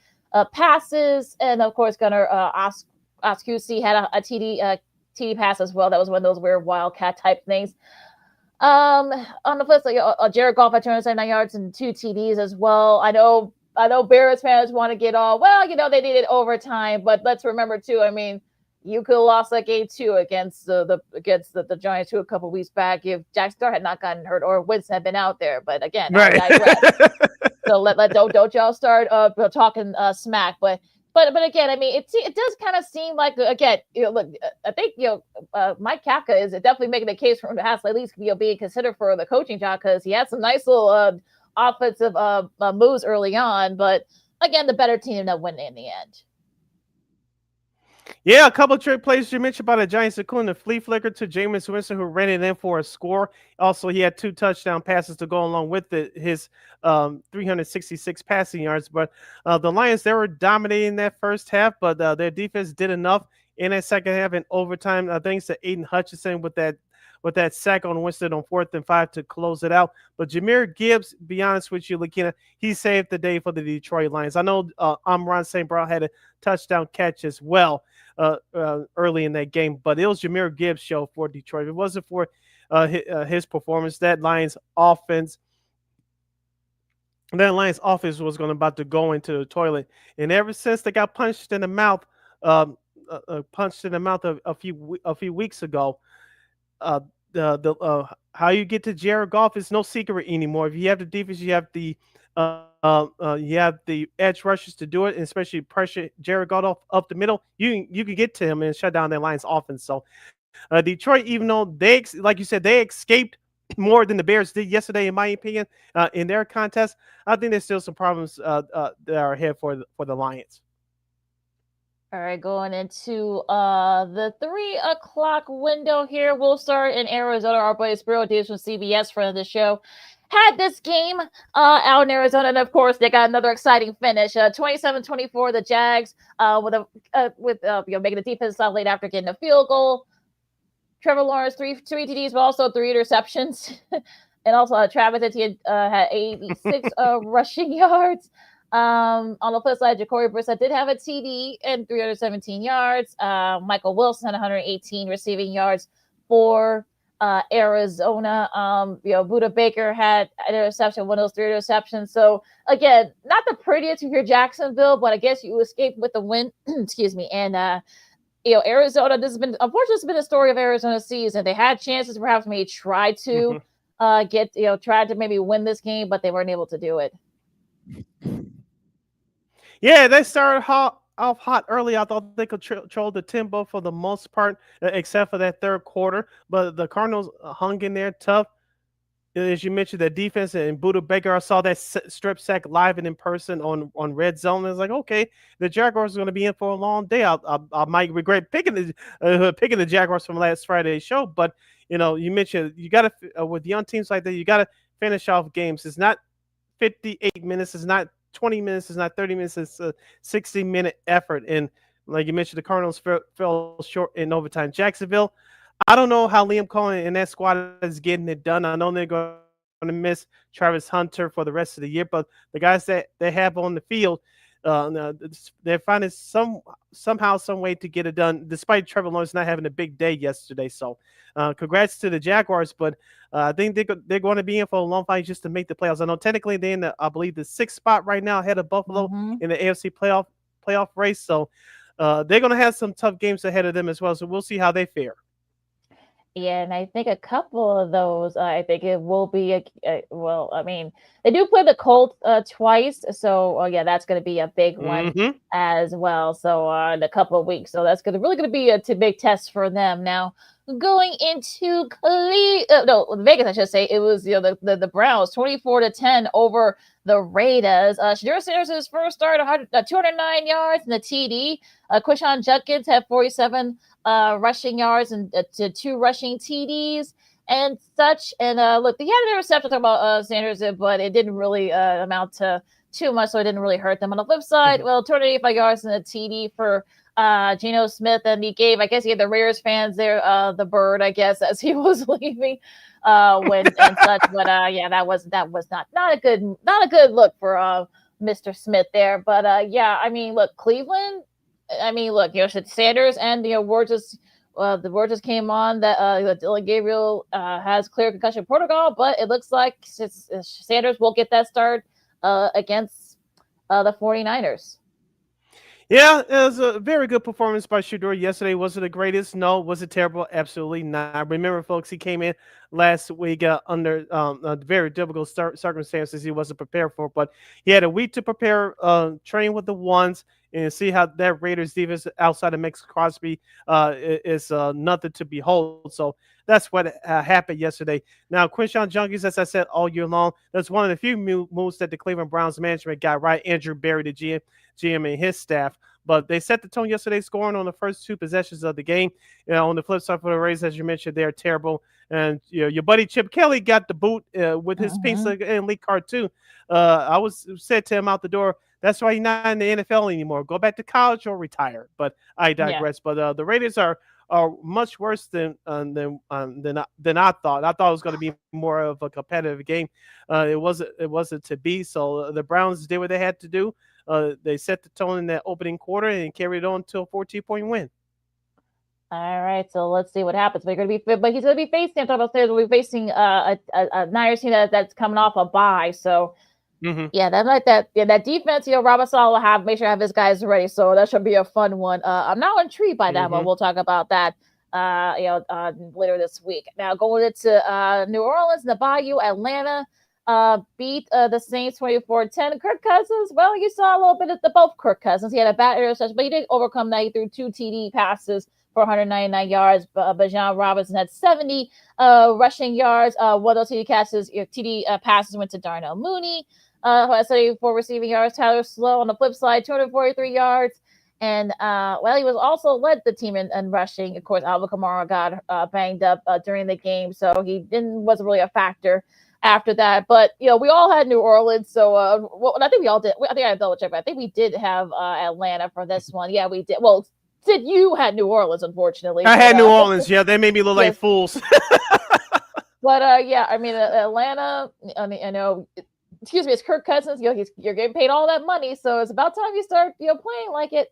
passes, and of course, Gunnar Oskusi had a TD pass as well. That was one of those weird wildcat type things. On the flip side, Jared Goff had 279 yards and 2 TDs as well. I know Bears fans want to get all, they needed overtime, but let's remember too, I mean, you could have lost that game too against the Giants too a couple weeks back if Jack Starr had not gotten hurt or Winston had been out there. But again, right. I digress. So don't y'all start talking smack. But again, I mean, it does kind of seem like, again, look, I think Mike Kafka is definitely making the case for him to have at least being considered for the coaching job, because he had some nice little offensive moves early on. But again, the better team ended up winning in the end. Yeah, a couple of trick plays you mentioned about the Giants, including the flea flicker to Jameis Winston, who ran it in for a score. Also, he had 2 touchdown passes to go along with his 366 passing yards. But the Lions, they were dominating that first half, but their defense did enough in that second half in overtime. Thanks to Aiden Hutchinson with that sack on Winston on 4th and 5 to close it out. But Jahmyr Gibbs, be honest with you, LaKeena, he saved the day for the Detroit Lions. I know Amon St. Brown had a touchdown catch as well early in that game, but it was Jahmyr Gibbs' show for Detroit. If it wasn't for his performance, that Lions offense was about to go into the toilet. And ever since they got punched in the mouth a few weeks ago, how you get to Jared Goff is no secret anymore. If you have the defense, you have the You have the edge rushers to do it, and especially pressure Jared Goff up the middle. You can get to him and shut down their Lions offense. So Detroit, even though like you said, they escaped more than the Bears did yesterday, in my opinion, in their contest. I think there's still some problems that are ahead for the Lions. All right, going into the 3 o'clock window here. We'll start in Arizona. Our buddy Spiro Davis from CBS, friend of the show, had this game out in Arizona, and of course they got another exciting finish. 27-24, the Jags with making the defense stop late after getting a field goal. Trevor Lawrence three TDs, but also 3 interceptions, and also Travis Etienne had 86 rushing yards. On the flip side, Jacoby Brissett did have a TD and 317 yards. Michael Wilson had 118 receiving yards for Arizona. Buda Baker had an interception, one of those 3 interceptions. So again, not the prettiest if you're Jacksonville, but I guess you escaped with the win. Excuse me. And Arizona, this has been, unfortunately, it's been the story of Arizona's season. They had chances, perhaps maybe tried to tried to maybe win this game, but they weren't able to do it. Yeah, they started off hot early. I thought they could control the tempo for the most part, except for that third quarter. But the Cardinals hung in there tough. As you mentioned, the defense and Buda Baker, I saw that strip sack live and in person on Red Zone. I was like, okay, the Jaguars are going to be in for a long day. I might regret picking the Jaguars from last Friday's show, but you mentioned you got to with young teams like that, you got to finish off games. It's not 58 minutes. It's not 20 minutes. It's not 30 minutes. It's a 60-minute effort. And like you mentioned, the Cardinals fell short in overtime. Jacksonville, I don't know how Liam Cohen and that squad is getting it done. I know they're going to miss Travis Hunter for the rest of the year, but the guys that they have on the field, they're finding somehow, some way to get it done, despite Trevor Lawrence not having a big day yesterday. So congrats to the Jaguars, but I think they're going to be in for a long fight just to make the playoffs. I know technically they're in I believe the 6th spot right now ahead of Buffalo in the AFC playoff race. So they're going to have some tough games ahead of them as well. So we'll see how they fare. Yeah, and I think a couple of those, I think it will be well, I mean, they do play the Colts twice, so yeah, that's going to be a big one as well. So in a couple of weeks, so that's really going to be a big test for them. Now going into Vegas, I should say, it was the Browns 24-10 over the Raiders. Shedeur Sanders' first start, 209 yards and the TD. Quishon Judkins had 47 rushing yards and 2 rushing TDs and such. And look, they had an interception talking about Sanders, but it didn't really amount to too much, so it didn't really hurt them. On the flip side, 285 yards and a TD for Geno Smith, and he gave the Raiders fans there the bird, I guess, as he was leaving when and such. But yeah, that was not a good look for Mr. Smith there. But yeah, I mean, look, Cleveland. I mean, look, Sanders and the word just came on that Dylan Gabriel has clear concussion protocol, but it looks like Sanders will get that start against the 49ers. Yeah, it was a very good performance by Shedeur yesterday. Was it the greatest? No. Was it terrible? Absolutely not. Remember, folks, he came in last week under very difficult circumstances he wasn't prepared for, but he had a week to prepare, train with the ones, and see how that Raiders defense outside of Max Crosby is nothing to behold. So that's what happened yesterday. Now, Quinshon Judkins, as I said all year long, that's one of the few moves that the Cleveland Browns management got right. Andrew Berry, the GM and his staff. But they set the tone yesterday, scoring on the first 2 possessions of the game. On the flip side for the Rays, as you mentioned, they're terrible. And your buddy Chip Kelly got the boot with his pizza and league card too. I said to him out the door, that's why you're not in the NFL anymore. Go back to college or retire. But I digress. Yeah. But the Raiders are much worse than I thought. I thought it was going to be more of a competitive game. It wasn't to be. So the Browns did what they had to do. They set the tone in that opening quarter and carried it on to a 14-point win. All right, so let's see what happens. But he's going to be facing. I'm talking about We'll be facing a Niners team that's coming off a bye. So yeah, that defense. Robert Saleh will make sure to have his guys ready. So that should be a fun one. I'm not intrigued by that, but we'll talk about that later this week. Now going into New Orleans, the Bayou, Atlanta. beat the Saints 24-10. Kirk Cousins, well, you saw a little bit of both Kirk Cousins. He had a bad interception, but he did overcome that. He threw 2 TD passes for 199 yards. Bijan Robinson had 70 rushing yards. One of those TD passes went to Darnell Mooney, who had 74 receiving yards. Tyler Slow on the flip side, 243 yards. And, he was also led the team in rushing. Of course, Alvin Kamara got banged up during the game, so he wasn't really a factor after that. But, we all had New Orleans, so I think we all did. I think I double checked, but I think we did have Atlanta for this one. Yeah, we did. Well, Sid, you had New Orleans, unfortunately. I had New Orleans. Yeah, they made me look like fools. But, I mean, Atlanta, I know... Excuse me, it's Kirk Cousins. You're getting paid all that money, so it's about time you start, playing like it.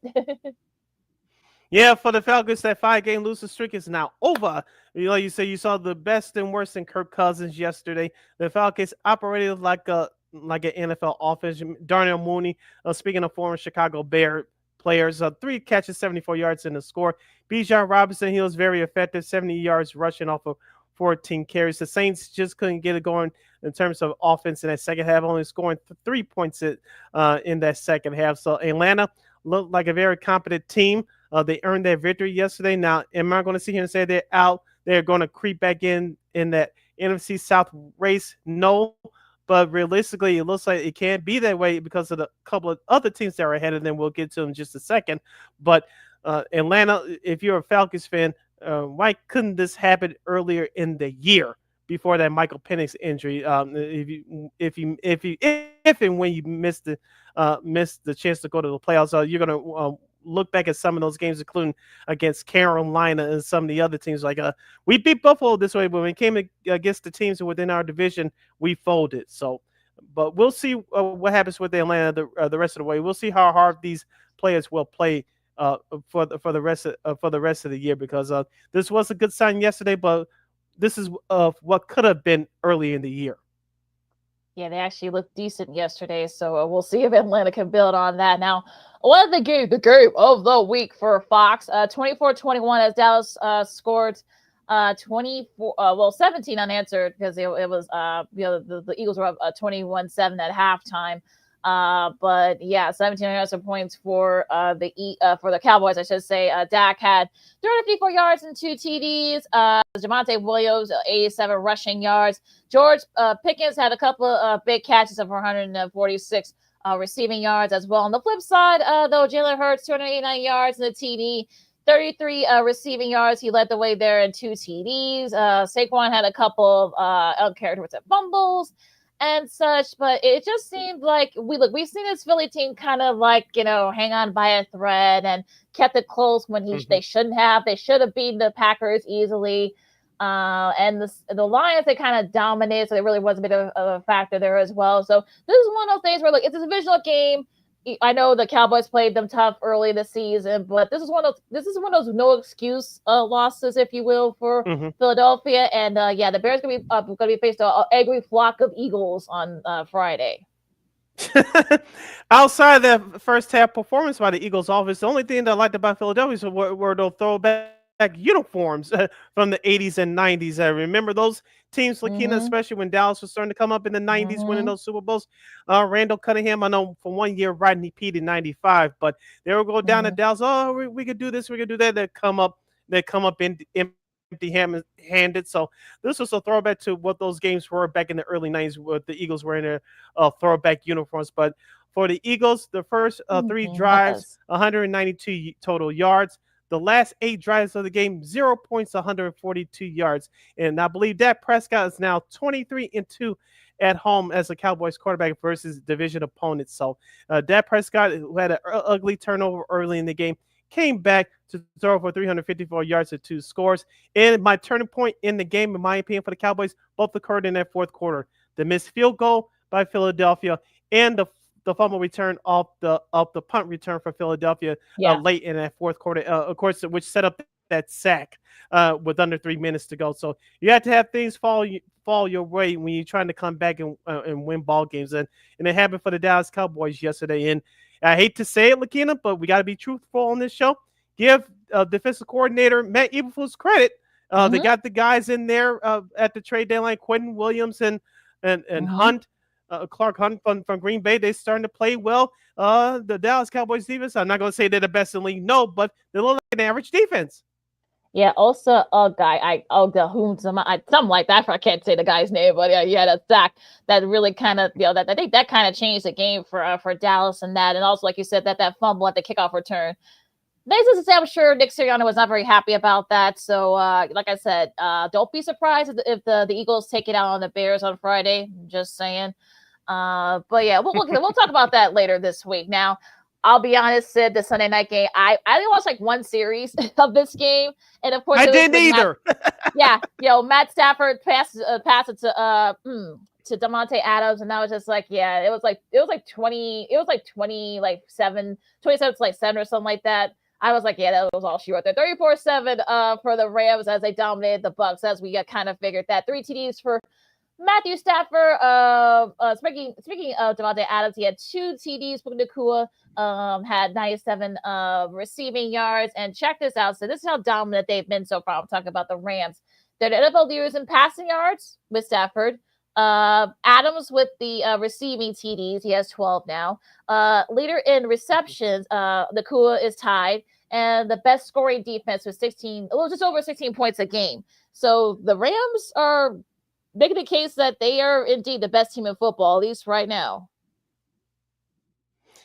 Yeah, for the Falcons, that 5-game losing streak is now over. Like you say, you saw the best and worst in Kirk Cousins yesterday. The Falcons operated like an NFL offense. Darnell Mooney, speaking of former Chicago Bear players, 3 catches, 74 yards in the score. Bijan Robinson, he was very effective, 70 yards rushing off of 14 carries. The Saints just couldn't get it going in terms of offense in that second half, only scoring 3 points in that second half. So Atlanta looked like a very competent team. They earned their victory yesterday. Now, am I going to sit here and say they're out? They're going to creep back in that NFC South race? No. But realistically, it looks like it can't be that way because of the couple of other teams that are ahead of them. We'll get to them in just a second. But Atlanta, if you're a Falcons fan, why couldn't this happen earlier in the year before that Michael Penix injury? If and when you missed the chance to go to the playoffs, you're gonna look back at some of those games, including against Carolina and some of the other teams. Like we beat Buffalo this way, but when it came against the teams within our division, we folded. So, but we'll see what happens with Atlanta the rest of the way. We'll see how hard these players will play for the rest of the year, because this was a good sign yesterday, but this is what could have been early in the year. Yeah, they actually looked decent yesterday, so we'll see if Atlanta can build on that. Now, one of the game of the week for Fox, 24-21 as Dallas scored 17 unanswered, because it was the Eagles were up 21-7 at halftime. But yeah, 17 unanswered points for the Cowboys, I should say. Dak had 354 yards and 2 TDs. Javonte Williams, 87 rushing yards. George Pickens had a couple of big catches of 146 receiving yards as well. On the flip side, though, Jalen Hurts, 289 yards and a TD. 33 receiving yards. He led the way there in 2 TDs. Saquon had a couple of uncharacteristic fumbles and such, but it just seemed like we've seen this Philly team kind of like, hang on by a thread and kept it close when they shouldn't have. They should have beaten the Packers easily. And the Lions, they kind of dominated, so there really was a bit of a factor there as well. So this is one of those things where, it's a divisional game. I know the Cowboys played them tough early this season, but this is one of those no excuse losses, if you will, for Philadelphia. And the Bears going to be faced an angry flock of Eagles on Friday. Outside that first half performance by the Eagles offense, the only thing that I liked about Philadelphia were those throwback uniforms from the 80s and 90s. I remember those teams, LaKeena, especially when Dallas was starting to come up in the 90s, winning those Super Bowls. Randall Cunningham, I know for 1 year, Rodney Peete in 95, but they would go down to Dallas. Oh, we could do this, we could do that. They come up empty-handed. So this was a throwback to what those games were back in the early 90s, where the Eagles were in their throwback uniforms. But for the Eagles, the first 3 drives, 192 total yards. The last 8 drives of the game, 0 points, 142 yards. And I believe Dak Prescott is now 23-2 at home as a Cowboys quarterback versus division opponents. So Dak Prescott, who had an ugly turnover early in the game, came back to throw for 354 yards and 2 scores. And my turning point in the game, in my opinion, for the Cowboys, both occurred in that fourth quarter. The missed field goal by Philadelphia and the fumble return off the punt return for Philadelphia late in that fourth quarter, of course, which set up that sack with under 3 minutes to go. So you have to have things fall your way when you're trying to come back and win ball games. And it happened for the Dallas Cowboys yesterday. And I hate to say it, LaKeena, but we got to be truthful on this show. Give defensive coordinator Matt Eberflus credit. They got the guys in there at the trade deadline, Quentin Williams and and Mhm. Hunt, Clark Hunt from Green Bay, they're starting to play well. The Dallas Cowboys defense, I'm not going to say they're the best in the league, no, but they look like an average defense. Yeah, also a guy, something like that. I can't say the guy's name, but yeah, that's Zach. That really kind of, that I think that kind of changed the game for Dallas and that, and also like you said, that fumble at the kickoff return. Needless to say, I'm sure Nick Sirianni was not very happy about that. So, like I said, don't be surprised if the Eagles take it out on the Bears on Friday. Just saying. But yeah, we'll talk about that later this week. Now, I'll be honest, Sid, the Sunday night game, I only watched like one series of this game, and of course, I didn't either. Matt Stafford passed it to Davante Adams, and I was just like, it was like 27 to like 7 or something like that. I was like, that was all she wrote there. 34-7 for the Rams as they dominated the Bucks, as we kind of figured that. 3 TDs for Matthew Stafford. Speaking of Davante Adams, he had 2 TDs. Puka Nacua had 97 receiving yards. And check this out. So this is how dominant they've been so far. I'm talking about the Rams. They're the NFL leaders in passing yards with Stafford. Adams with the receiving TDs. He has 12 now. Leader in receptions. Nacua is tied. And the best scoring defense with just over 16 points a game. So the Rams are making the case that they are indeed the best team in football, at least right now.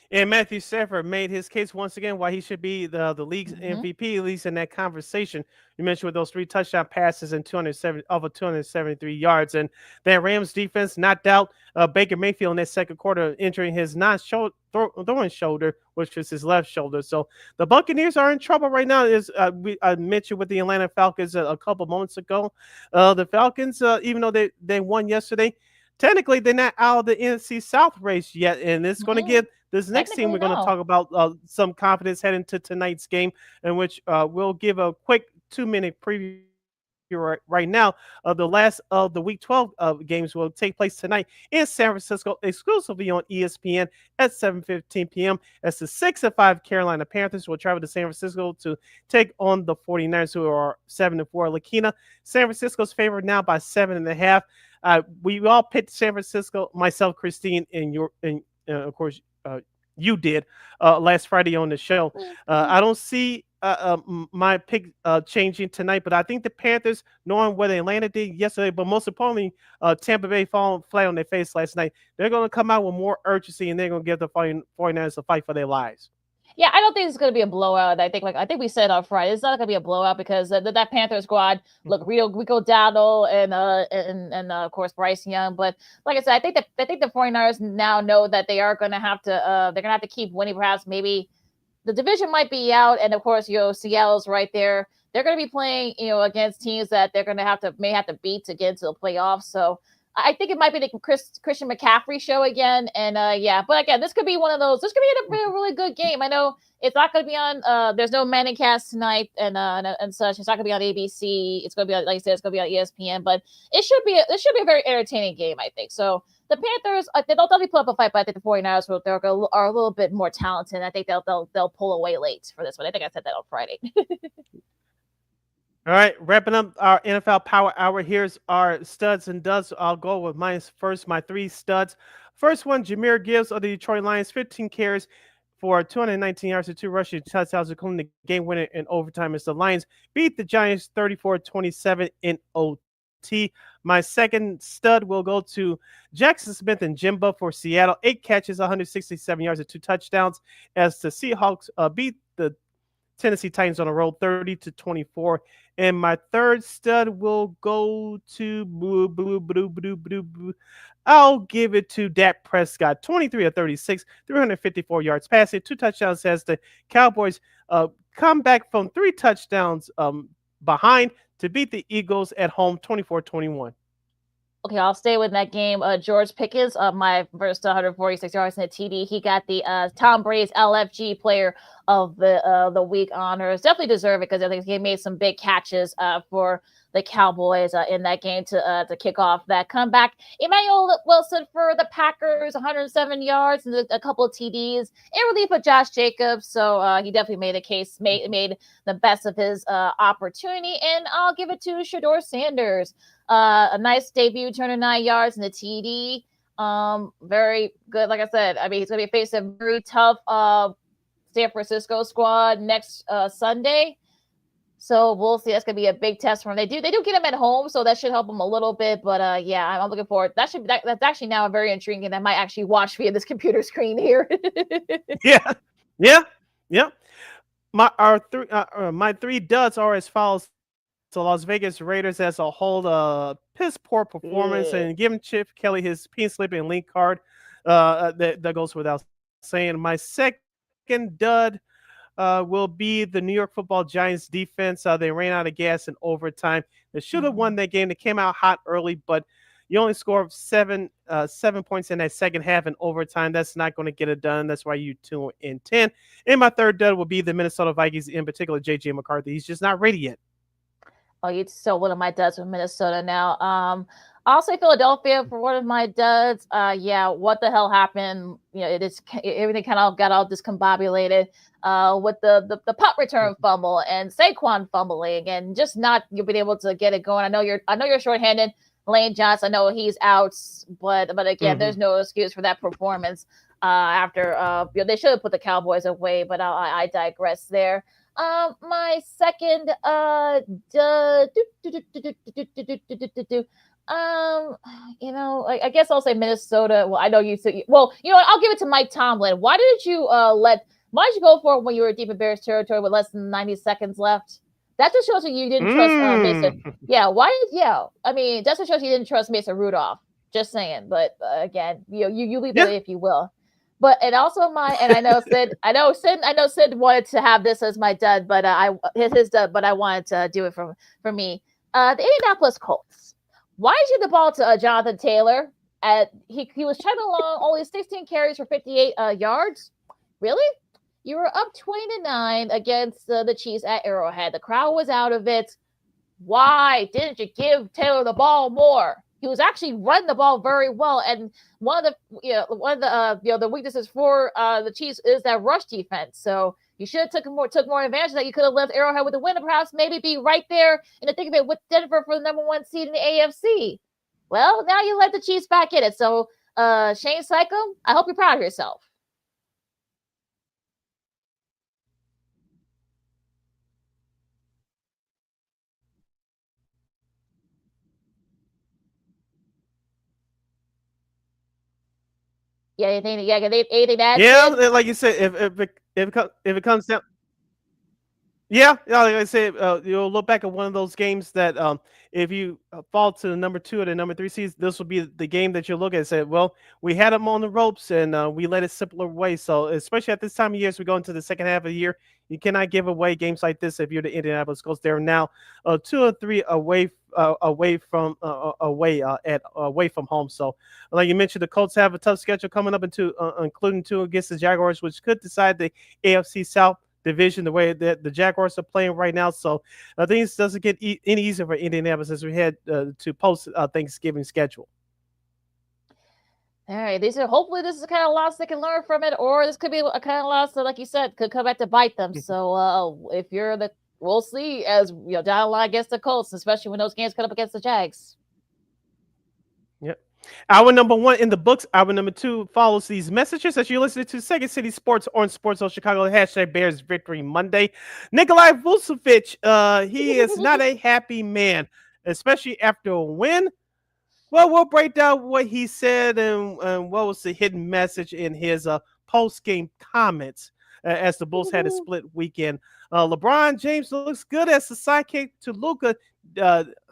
And Matthew Stafford made his case once again why he should be the league's MVP, at least in that conversation. You mentioned with those 3 touchdown passes and 273 yards. And that Rams defense knocked out Baker Mayfield in that second quarter, injuring his non-throwing shoulder, which was his left shoulder. So the Buccaneers are in trouble right now. I mentioned with the Atlanta Falcons a couple moments ago. The Falcons, even though they won yesterday, technically they're not out of the NFC South race yet. And it's going to get this next team we're going to talk about some confidence heading to tonight's game, in which we'll give a quick 2-minute preview right now. The last of the Week 12 games will take place tonight in San Francisco, exclusively on ESPN at 7:15 p.m. as the 6-5 Carolina Panthers will travel to San Francisco to take on the 49ers, who are 7-4. LaKeena, San Francisco's favored now by 7.5. We all picked San Francisco, myself, Christine, and of course, you did last Friday on the show. I don't see my pick changing tonight, but I think the Panthers, knowing what Atlanta did yesterday, but most importantly, Tampa Bay falling flat on their face last night, they're going to come out with more urgency, and they're going to give the 49ers a fight for their lives. Yeah, I don't think it's going to be a blowout. I think we said on Friday, it's not going to be a blowout because that Panther squad, look, Rico Dowdle and of course Bryce Young. But like I said, I think the 49ers now know that they are going to have to keep winning. Perhaps maybe the division might be out, and of course Seattle's right there. They're going to be playing against teams that they're going to may have to beat to get into the playoffs. So I think it might be the Christian McCaffrey show again. And but again, this could be one of those. This could be a really good game. I know it's not going to be on. There's no Manningcast tonight and such. It's not going to be on ABC. It's going to be like I said, it's going to be on ESPN. But it should be a very entertaining game, I think. So the Panthers, they'll definitely put up a fight, but I think the 49ers are a little bit more talented. I think they'll pull away late for this one. I think I said that on Friday. All right, wrapping up our NFL Power Hour. Here's our studs and duds. I'll go with mine first, my 3 studs. First one, Jahmyr Gibbs of the Detroit Lions, 15 carries for 219 yards and 2 rushing touchdowns, including the game winner in overtime as the Lions beat the Giants 34-27 in OT. My second stud will go to Jackson Smith and Jimbo for Seattle, 8 catches, 167 yards and 2 touchdowns as the Seahawks beat the Tennessee Titans on the road 30-24. And my third stud will go to I'll give it to Dak Prescott, 23 of 36, 354 yards passing, 2 touchdowns as the Cowboys come back from 3 touchdowns behind to beat the Eagles at home 24-21. Okay, I'll stay with that game. George Pickens, my first 146 yards in a TD. He got the Tom Brady's LFG Player of the week honors. Definitely deserve it because I think he made some big catches for the Cowboys in that game to kick off that comeback. Emmanuel Wilson for the Packers, 107 yards and a couple of TDs in relief of Josh Jacobs. So he definitely made the best of his opportunity. And I'll give it to Shedeur Sanders. A nice debut, 209 yards and a TD. Very good. Like I said, I mean, he's going to be facing a very tough San Francisco squad next Sunday. So we'll see. That's going to be a big test for him. They do get him at home, so that should help him a little bit. But yeah, I'm looking forward. That's actually now very intriguing. I might actually watch via this computer screen here. Yeah. My three duds are as follows. So Las Vegas Raiders as a whole, piss poor performance, and giving Chip Kelly his pink slip and link card. That goes without saying. My second dud will be the New York Football Giants defense. They ran out of gas in overtime. They should have won that game. They came out hot early, but you only scored 7 points in that second half in overtime. That's not going to get it done. That's why you 2-10. And my third dud will be the Minnesota Vikings, in particular J.J. McCarthy. He's just not ready yet. Oh, you stole one of my duds from Minnesota now. I'll say Philadelphia for one of my duds. Yeah, what the hell happened? You know, everything kind of got all discombobulated with the punt return fumble and Saquon fumbling and just not being able to get it going. I know you're shorthanded. Lane Johnson, I know he's out, but again, there's no excuse for that performance. After they should have put the Cowboys away, but I digress there. My second I guess I'll say Minnesota. Well, I know you said, well, you know what, I'll give it to Mike Tomlin. Why did you go for it when you were deep in Bears territory with less than 90 seconds left? That just shows you didn't trust Mason. Yeah, I mean, that just shows you didn't trust Mason Rudolph. Just saying. But again, you leave it if you will. But and also I know Sid wanted to have this as my dud, but his dud, but I wanted to do it for me. The Indianapolis Colts. Why did you give the ball to Jonathan Taylor? He was chugging along, only 16 carries for 58 yards. Really? You were up 20-9 against the Chiefs at Arrowhead. The crowd was out of it. Why didn't you give Taylor the ball more? He was actually running the ball very well, and one of the weaknesses for the Chiefs is that rush defense. So you should have took more advantage of that. You could have left Arrowhead with a win, and perhaps maybe be right there in the thick of it with Denver for the number 1 seed in the AFC. Well, now you let the Chiefs back in it. So Shane Sycom, I hope you're proud of yourself. Yeah, anything to add? Yeah, like you said, if it comes down, like I said, you'll look back at one of those games that if you fall to the number 2 or the number 3 seeds, this will be the game that you look at and say, well, we had them on the ropes and we let it slip away. So especially at this time of year, as we go into the second half of the year, you cannot give away games like this if you're the Indianapolis Colts. They're now 2 or 3 away from home. So, like you mentioned, the Colts have a tough schedule coming up including 2 against the Jaguars, which could decide the AFC South division the way that the Jaguars are playing right now. So, things doesn't get any easier for Indianapolis as we head to post Thanksgiving schedule. All right, hopefully this is the kind of loss they can learn from it, or this could be a kind of loss that, like you said, could come back to bite them. So we'll see as down the line against the Colts, especially when those games come up against the Jags. Yep. Hour number 1 in the books. Hour number 2 follows these messages as you listen to Second City Sports on Sports Zone Chicago. # Bears Victory Monday. Nikolai Vucevic, he is not a happy man, especially after a win. Well, we'll break down what he said and what was the hidden message in his post-game comments as the Bulls had a split weekend. LeBron James looks good as the sidekick to Luka.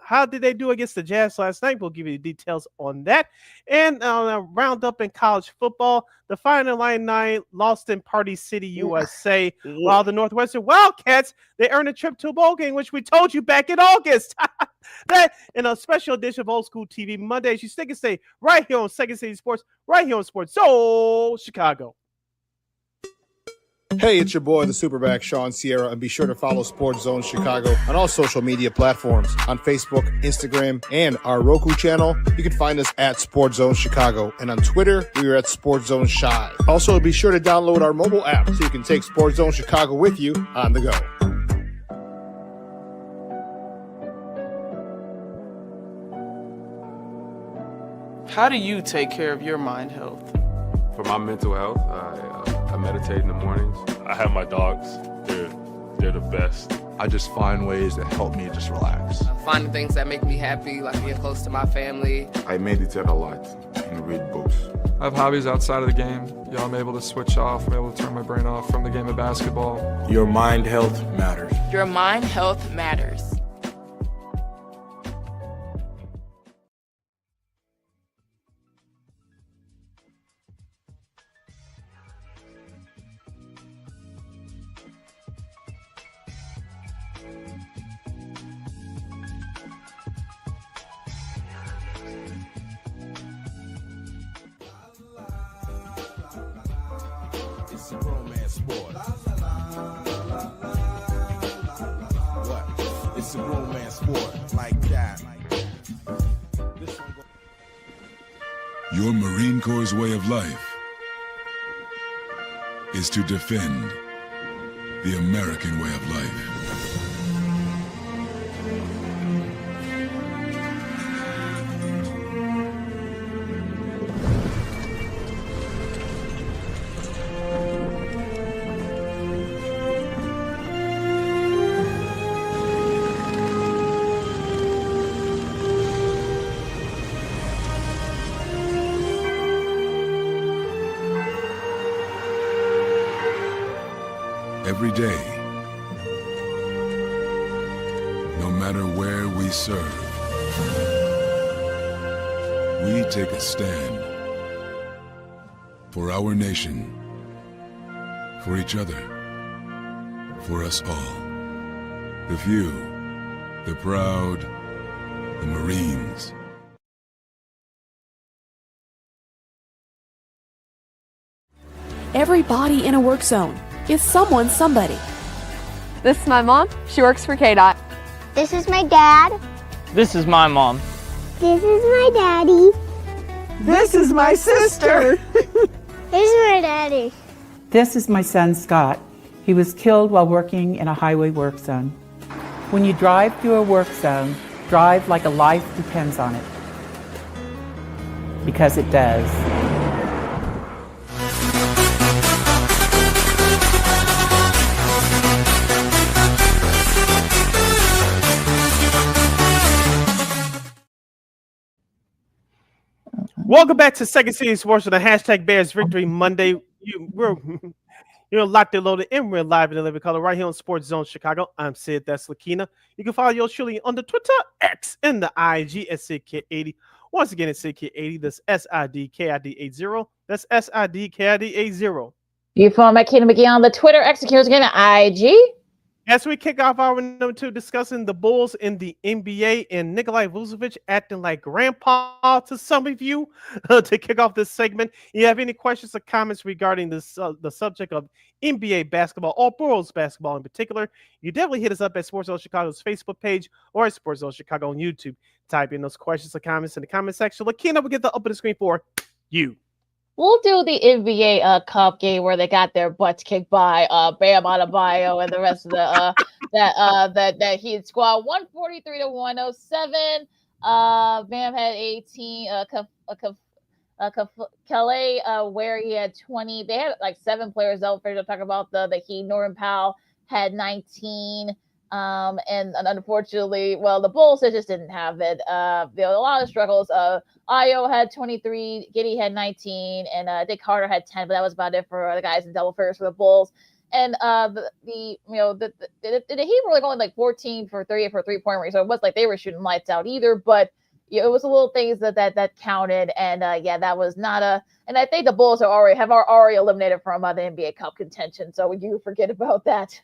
How did they do against the Jazz last night? We'll give you the details on that. And round up in college football, the Final Nine lost in Party City, USA, while the Northwestern Wildcats, they earned a trip to a bowl game, which we told you back in August. That in a special edition of Old School TV Mondays, you stick and stay right here on Second City Sports, right here on Sports Zone Chicago. Hey, it's your boy, the Superback, Sean Sierra, and be sure to follow Sports Zone Chicago on all social media platforms, on Facebook, Instagram, and our Roku channel. You can find us at Sports Zone Chicago, and on Twitter, we are at Sports Zone Shy. Also, be sure to download our mobile app so you can take Sports Zone Chicago with you on the go. How do you take care of your mind health? For my mental health, I meditate in the mornings. I have my dogs. They're the best. I just find ways that help me just relax. Finding things that make me happy, like being close to my family. I meditate a lot and read books. I have hobbies outside of the game. I'm able to switch off. I'm able to turn my brain off from the game of basketball. Your mind health matters. Your mind health matters. It's a romance sport. What? It's a romance sport like that. Your Marine Corps' way of life is to defend the American way of life. Every day, no matter where we serve, we take a stand for our nation, for each other, for us all. The few, the proud, the Marines. Everybody in a work zone is someone somebody. This is my mom. She works for KDOT. This is my dad. This is my mom. This is my daddy. This is my sister. This is my daddy. This is my son, Scott. He was killed while working in a highway work zone. When you drive through a work zone, drive like a life depends on it. Because it does. Welcome back to Second City Sports with the hashtag Bears Victory Monday. You're locked and loaded, and we're live in the living color right here on Sports Zone Chicago. I'm Sid, that's LaKeena. You can follow yours truly on the Twitter, X, and the IG at SidKid80. Once again, it's SidKid80. That's SIDKID80. That's SIDKID80. You follow McKenna McGee on the Twitter, X, again at IG. As we kick off our number 2, discussing the Bulls in the NBA and Nikolai Vucevic acting like grandpa to some of you to kick off this segment. If you have any questions or comments regarding this, the subject of NBA basketball or Bulls basketball in particular, you definitely hit us up at Sports Zone Chicago's Facebook page or at Sports Zone Chicago on YouTube. Type in those questions or comments in the comment section. LaKeena will get the up on the screen for you. We'll do the NBA Cup game where they got their butts kicked by Bam Adebayo and the rest of the that Heat squad. 143-107. Bam had 18. Kelly where he had 20. They had like 7 players out there to talk about the Heat. Norman Powell had 19. And unfortunately, well, the Bulls just didn't have it. There were a lot of struggles. Ayo had 23, Giddey had 19, and Dick Carter had 10, but that was about it for the guys in double figures for the Bulls. And the Heat were only like 14 for 30 for 3-point range, so it wasn't like they were shooting lights out either. But it was a little things that counted, and that was not a. And I think the Bulls have already eliminated from the NBA Cup contention, so you forget about that.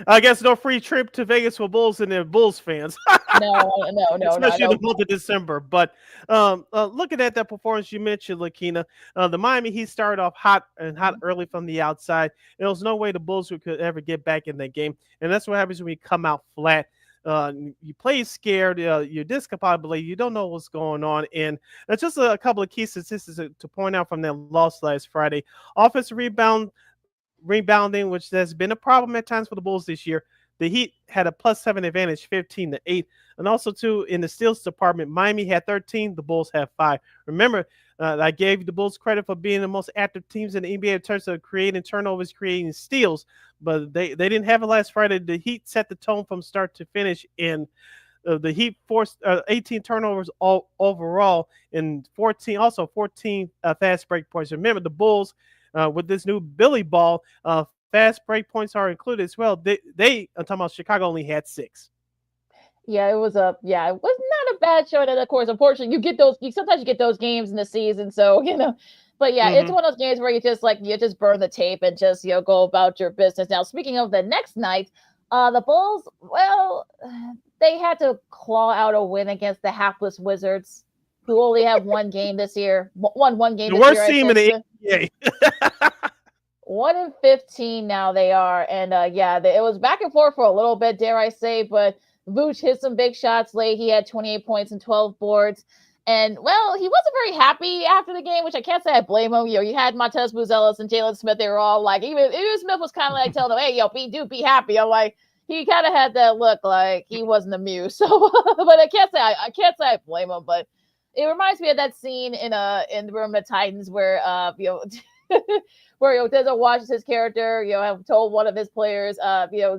I guess no free trip to Vegas for Bulls and their Bulls fans. No, Especially in no. the month of December. But looking at that performance you mentioned, LaKeena, the Miami Heat started off hot early from the outside. There was no way the Bulls could ever get back in that game. And that's what happens when you come out flat. You play scared, you're discombobulated, you don't know what's going on. And just a couple of key statistics to point out from that loss last Friday. Offensive rebounding, which has been a problem at times for the Bulls this year. The Heat had a +7 advantage, 15-8. And also, too, in the steals department, Miami had 13, the Bulls had 5. Remember, I gave the Bulls credit for being the most active teams in the NBA in terms of creating turnovers, creating steals, but they didn't have it last Friday. The Heat set the tone from start to finish, and the Heat forced 18 turnovers overall and 14 fast break points. Remember, the Bulls, with this new Billy Ball, fast break points are included as well. I'm talking about Chicago, only had 6. Yeah, it was not a bad show. And of course, unfortunately, sometimes you get those games in the season. So, but yeah, it's one of those games where you just burn the tape and just, go about your business. Now, speaking of the next night, the Bulls, well, they had to claw out a win against the hapless Wizards, who only have one game this year. One game the this year. The worst team in the NBA. 1-15 now they are. And it was back and forth for a little bit, dare I say, but Vooch hit some big shots late. He had 28 points and 12 boards. And, well, he wasn't very happy after the game, which I can't say I blame him. You had Montez Buzelis and Jalen Smith. They were all like, even Smith was kind of like telling them, hey, be happy. I'm like, he kind of had that look like he wasn't amused. So, but I can't say I blame him. But it reminds me of that scene in the Room of the Titans where where Denzel Washington's character, have told one of his players,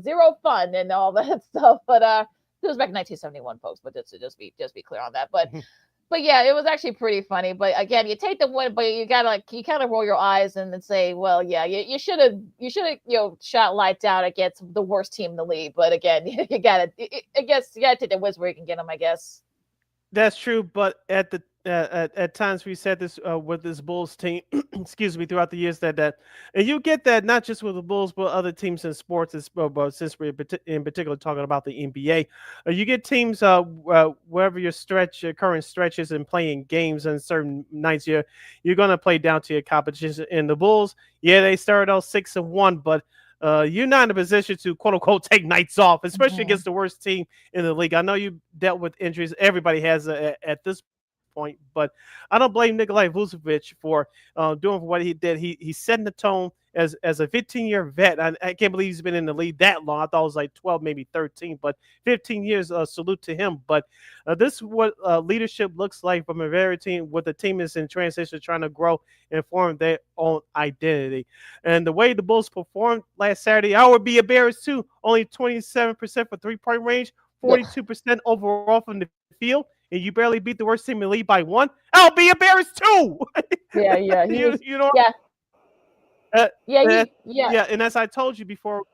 zero fun and all that stuff. But it was back in 1971, folks. But just be clear on that. But yeah, it was actually pretty funny. But again, you take the win, but you kind of roll your eyes and then say, well, yeah, you should have shot lights out against the worst team in the league. But again, you gotta take the wins where you can get them, I guess. That's true, but at times we said this with this Bulls team, excuse me, throughout the years that and you get that not just with the Bulls but other teams in sports as well. But since we're in particular talking about the NBA, you get teams wherever your current stretch is and playing games on certain nights, you're going to play down to your competition. In the Bulls, they started out 6-1, but you're not in a position to quote unquote take nights off, especially against the worst team in the league. I know you dealt with injuries; everybody has at this point, but I don't blame Nikolai Vucevic for doing what he did. He's setting the tone as a 15-year vet. I can't believe he's been in the league that long. I thought it was like 12, maybe 13, but 15 years. Salute to him. But this is what leadership looks like from a very team with the team is in transition, trying to grow and form their own identity. And the way the Bulls performed last Saturday, I would be embarrassed too. Only 27% for 3-point range, 42% overall from the field. And you barely beat the worst team in the league by 1, I'll be embarrassed too. Yeah. you know. Yeah. And as I told you before,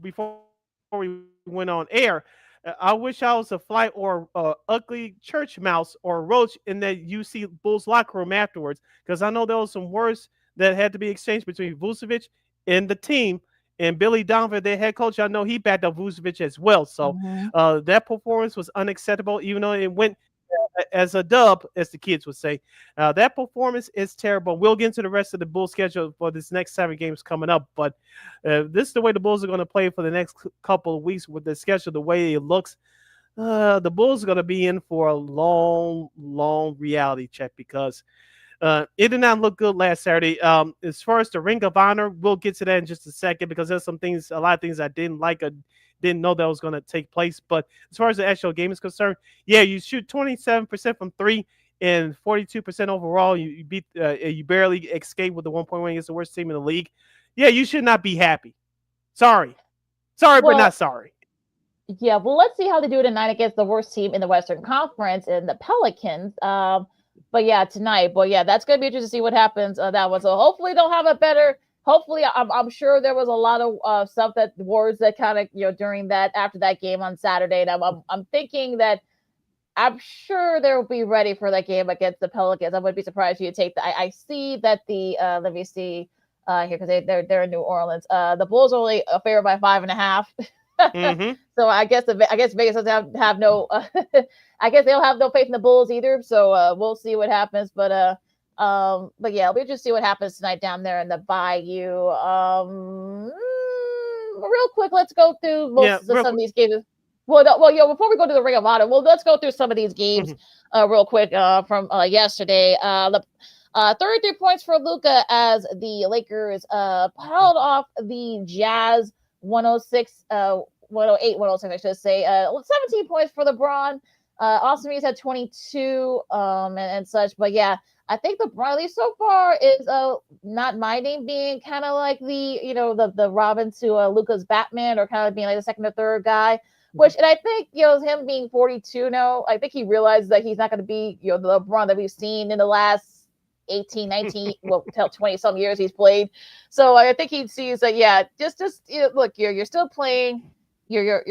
before we went on air, I wish I was a fly or ugly church mouse or a roach in that UC Bulls locker room afterwards, because I know there was some words that had to be exchanged between Vucevic and the team. And Billy Donovan, their head coach, I know he backed up Vucevic as well. So that performance was unacceptable, even though it went as a dub, as the kids would say. That performance is terrible. We'll get into the rest of the Bulls schedule for this next 7 games coming up. But this is the way the Bulls are going to play for the next couple of weeks with the schedule, the way it looks. The Bulls are going to be in for a long, long reality check because it did not look good last Saturday. As far as the Ring of Honor, we'll get to that in just a second because there's a lot of things I didn't like. I didn't know that was going to take place. But as far as the actual game is concerned, you shoot 27% from 3 and 42% overall. You beat, you barely escaped with the 1-point win against the worst team in the league. Yeah, you should not be happy. Sorry, but not sorry. Yeah, well, let's see how they do tonight against the worst team in the Western Conference in the Pelicans. But yeah, tonight. But yeah, that's gonna be interesting to see what happens. That one. So hopefully they'll have a better. Hopefully, I'm sure there was a lot of stuff words that kind of during that after that game on Saturday. And I'm thinking that I'm sure they'll be ready for that game against the Pelicans. I wouldn't be surprised if you take that. I see that the let me see. here because they're in New Orleans. The Bulls are only a favorite by 5.5. Mm-hmm. So I guess Vegas doesn't have no. I guess they don't have no faith in the Bulls either. So we'll see what happens. But yeah, we'll just see what happens tonight down there in the Bayou. Real quick, let's go through some of these games. Before we go to the Ring of Honor, let's go through some of these games real quick from yesterday. 33 points for Luka as the Lakers held off the Jazz 106, 108, 106, I should say. 17 points for LeBron. Austin Reeves had 22 and such. But yeah, I think LeBron, at least so far, is not my name being kind of like the Robin to Luka's Batman, or kind of being like the second or third guy. And I think, him being 42 now, I think he realizes that he's not going to be, the LeBron that we've seen in the last 18, 19, 20 some years he's played. So I think he sees that, look, you're still playing, you're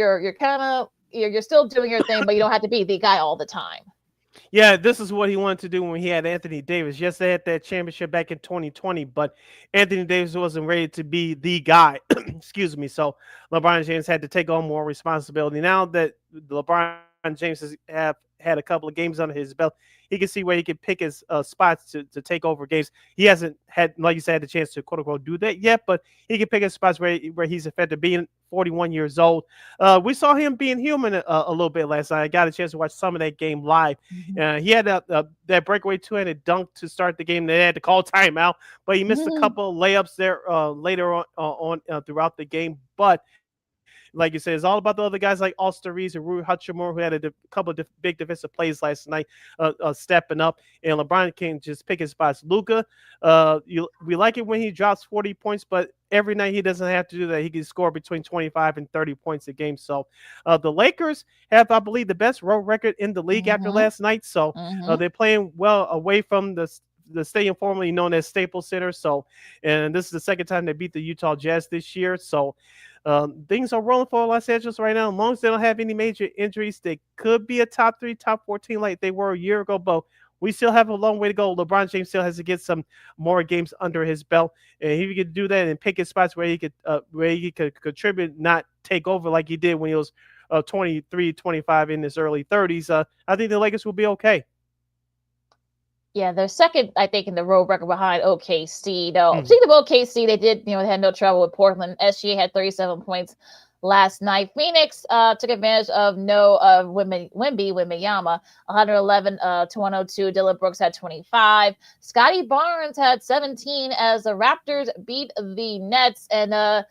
still doing your thing, but you don't have to be the guy all the time. Yeah, this is what he wanted to do when he had Anthony Davis. Yes, they had that championship back in 2020, but Anthony Davis wasn't ready to be the guy. Excuse me. So LeBron James had to take on more responsibility. Now that LeBron James has had a couple of games under his belt, he can see where he can pick his spots to take over games. He hasn't had, like you said, the chance to quote unquote do that yet, but he can pick his spots where he's effective. Being 41 years old, we saw him being human a little bit last night. I got a chance to watch some of that game live. He had that breakaway two-handed dunk to start the game. They had to call timeout, but he missed a couple of layups there later on throughout the game. But like you said, it's all about the other guys like Austin Reeves and Rui Hachimura, who had a couple of big defensive plays last night, stepping up. And LeBron can just pick his spots. Luka, we like it when he drops 40 points, but every night he doesn't have to do that. He can score between 25 and 30 points a game. So the Lakers have, I believe, the best road record in the league after last night. So they're playing well away from the stadium formerly known as Staples Center. So, and this is the second time they beat the Utah Jazz this year. So things are rolling for Los Angeles right now. As long as they don't have any major injuries, they could be a top 3, top 14 like they were a year ago. But we still have a long way to go. LeBron James still has to get some more games under his belt, and if he could do that and pick his spots where he could contribute, not take over like he did when he was 23, 25 in his early 30s. I think the Lakers will be okay. Yeah, they're second, I think, in the road record behind OKC. Though, speaking of OKC, they did, they had no trouble with Portland. SGA had 37 points last night. Phoenix took advantage of Wembanyama, 111 to 102. Dylan Brooks had 25. Scotty Barnes had 17 as the Raptors beat the Nets. And I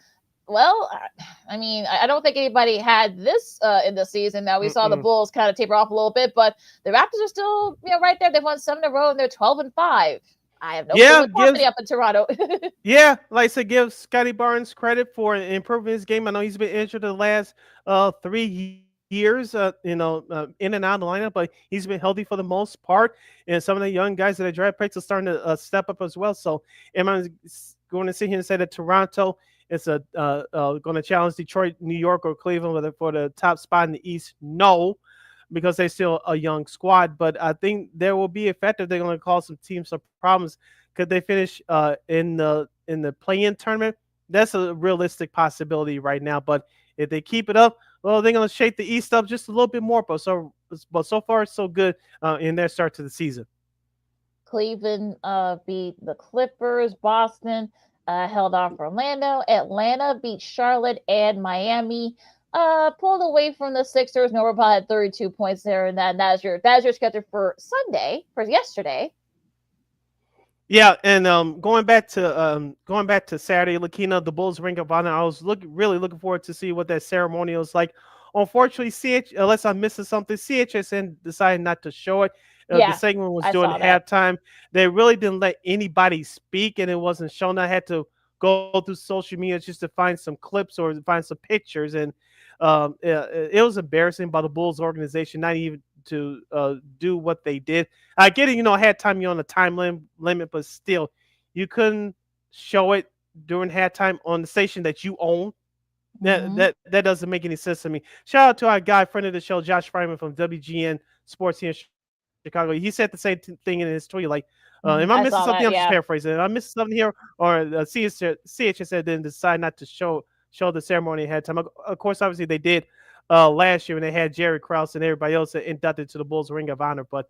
don't think anybody had this in the season. Now we saw the Bulls kind of taper off a little bit, but the Raptors are still, right there. They've won 7 in a row and they're 12-5. I have no confidence up in Toronto. Yeah, like I said, give Scotty Barnes credit for improving his game. I know he's been injured the last 3 years, in and out of the lineup, but he's been healthy for the most part. And some of the young guys that are draft picks are starting to step up as well. So am I going to sit here and say that Toronto is going to challenge Detroit, New York, or Cleveland for the top spot in the East? No, because they're still a young squad. But I think there will be effective. They're going to cause some teams some problems. Could they finish in the play-in tournament? That's a realistic possibility right now. But if they keep it up, well, they're going to shake the East up just a little bit more. But so far, so good in their start to the season. Cleveland beat the Clippers. Boston held off Orlando. Atlanta beat Charlotte, and Miami pulled away from the Sixers. Noah Paul had 32 points there, and that's your schedule for yesterday. Yeah, and going back to Saturday, LaKeena, the Bulls Ring of Honor. I was really looking forward to see what that ceremony was like. Unfortunately, unless I'm missing something, CHSN decided not to show it. The segment was during halftime. They really didn't let anybody speak, and it wasn't shown. I had to go through social media just to find some clips or find some pictures, and it was embarrassing by the Bulls organization not even to do what they did. I get it, halftime you're on a time limit, but still, you couldn't show it during halftime on the station that you own. That doesn't make any sense to me. Shout out to our guy, friend of the show, Josh Fryman from WGN Sports here in Chicago. He said the same thing in his tweet, like, Am I I missing saw something? that. I'm just Yeah. paraphrasing. Am I missing something here? Or CHSA didn't decide not to show the ceremony ahead of time. Of course, obviously they did last year when they had Jerry Krause and everybody else inducted to the Bulls Ring of Honor. But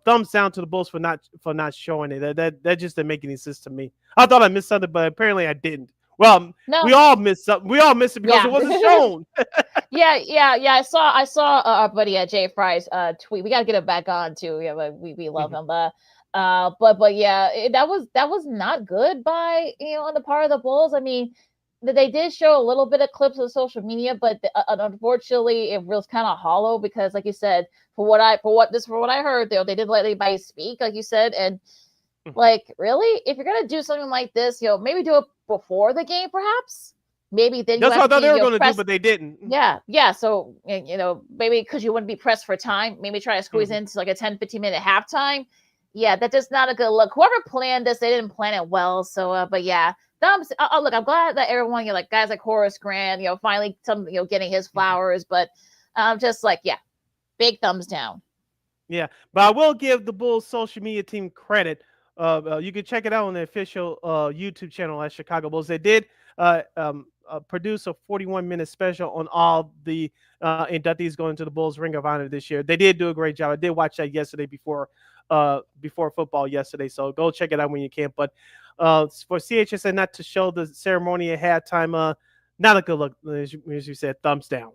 thumbs down to the Bulls for not showing it. That just didn't make any sense to me. I thought I missed something, but apparently I didn't. Well, No. we all missed something. We all missed it because it wasn't shown. Yeah. I saw our buddy Jay Fry's tweet. We gotta get him back on too. Yeah, but we love him. But yeah, that was not good by on the part of the Bulls. I mean, they did show a little bit of clips on social media, but unfortunately, it was kind of hollow because, like you said, for what I heard, they didn't let anybody speak, like you said, and like really, if you're gonna do something like this, maybe do it before the game, perhaps. Maybe then that's what I thought they were going to do, but they didn't. Yeah. So maybe because you wouldn't be pressed for time, maybe try to squeeze into like a 10-15 minute halftime. Yeah, that's just not a good look. Whoever planned this, they didn't plan it well. So, but yeah. Look, I'm glad that everyone, like guys like Horace Grant, finally getting his flowers, but just like, yeah, big thumbs down. Yeah, but I will give the Bulls social media team credit. You can check it out on the official YouTube channel at Chicago Bulls. They did produce a 41-minute special on all the inductees going to the Bulls Ring of Honor this year. They did do a great job. I did watch that yesterday before football yesterday, so go check it out when you can. But for CHSA not to show the ceremony at halftime, not a good look, as you said, thumbs down.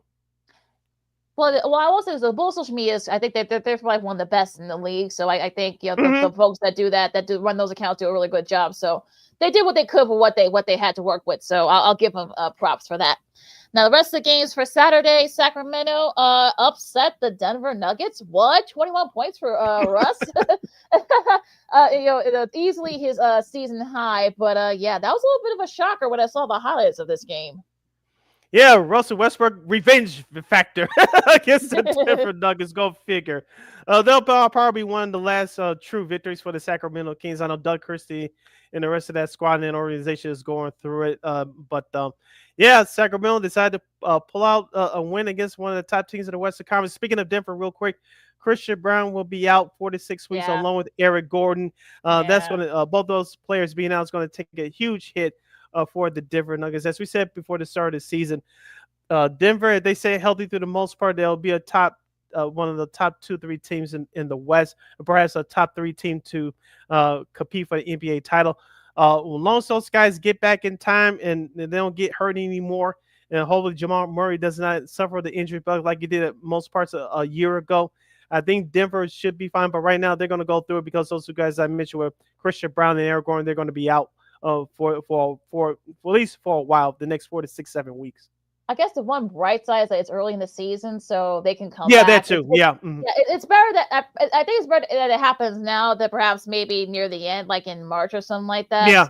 Well, I will say is the Bulls social media I think they're probably one of the best in the league. So I think the folks that do run those accounts do a really good job. So they did what they could for what they had to work with. So I'll give them props for that. Now the rest of the games for Saturday, Sacramento upset the Denver Nuggets. What? 21 points for Russ. Easily his season high. But yeah, that was a little bit of a shocker when I saw the highlights of this game. Yeah, Russell Westbrook revenge factor against the Denver Nuggets. Go figure. They'll probably be one of the last true victories for the Sacramento Kings. I know Doug Christie and the rest of that squad and organization is going through it. But yeah, Sacramento decided to pull out a win against one of the top teams in the Western Conference. Speaking of Denver, real quick, Christian Brown will be out 4 to 6 weeks along with Eric Gordon. That's going to both those players being out is going to take a huge hit for the Denver Nuggets. As we said before the start of the season, Denver, they say healthy through the most part. They'll be one of the top 2-3 teams in the West, perhaps a top 3 team to compete for the NBA title. Long as those guys get back in time and they don't get hurt anymore, and hopefully Jamal Murray does not suffer the injury bug like he did at most parts a year ago, I think Denver should be fine. But right now they're going to go through it because those two guys I mentioned were Christian Brown and Eric Gordon. They're going to be out for at least for a while, the next 4 to 6, 7 weeks. I guess the one bright side is that it's early in the season, so they can come back. Yeah, that too. Yeah. It's better that I think it's better that it happens now than perhaps maybe near the end, like in March or something like that. Yeah.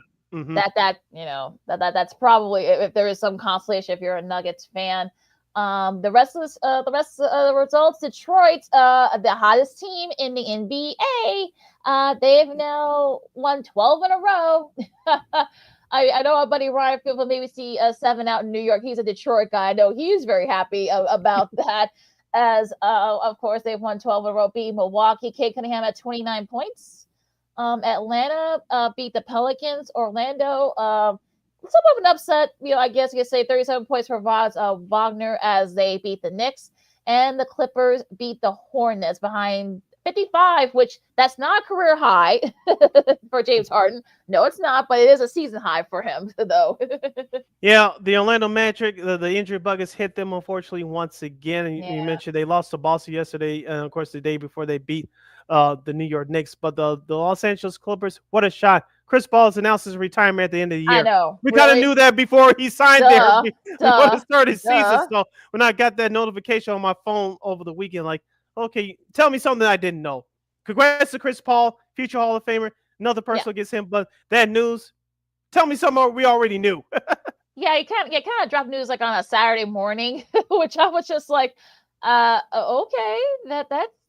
That's probably, if there is some consolation if you're a Nuggets fan. The rest of the results, Detroit, the hottest team in the NBA, they've now won 12 in a row. I know our buddy Ryan Field maybe see 7 out in New York. He's a Detroit guy. I know he's very happy about that. As of course they've won 12 in a row, beating Milwaukee. Cade Cunningham had 29 points. Atlanta beat the Pelicans. Orlando, somewhat of an upset, I guess you could say 37 points for Wagner as they beat the Knicks. And the Clippers beat the Hornets behind 55, which that's not a career high for James Harden. No, it's not, but it is a season high for him, though. Yeah, the Orlando Magic, the injury bug has hit them, unfortunately, once again. And you mentioned they lost to Boston yesterday, and of course, the day before they beat the New York Knicks. But the Los Angeles Clippers, what a shot. Chris Paul has announced his retirement at the end of the year. I know. We kind of knew that before he signed there before the start of the season. So when I got that notification on my phone over the weekend, like, okay, tell me something I didn't know. Congrats to Chris Paul, future Hall of Famer. Another person gets him, but that news, tell me something we already knew. Yeah, he kind of dropped news like on a Saturday morning, which I was just like, okay,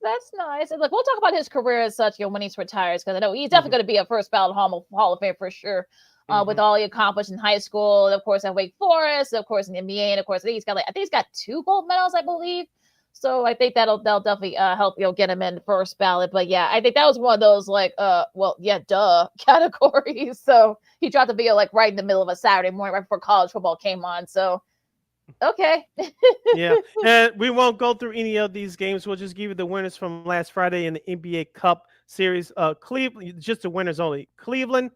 that's nice. And look, we'll talk about his career as such, when he retires, because I know he's definitely going to be a first ballot Hall of Fame for sure. With all he accomplished in high school, and of course at Wake Forest, of course in the NBA, and of course I think he's got 2 gold medals, I believe. So I think that'll definitely help get him in first ballot. But yeah, I think that was one of those duh categories. So he dropped a video right in the middle of a Saturday morning, right before college football came on. So okay. Yeah, and we won't go through any of these games. We'll just give you the winners from last Friday in the NBA Cup series. Cleveland, just the winners only. Cleveland,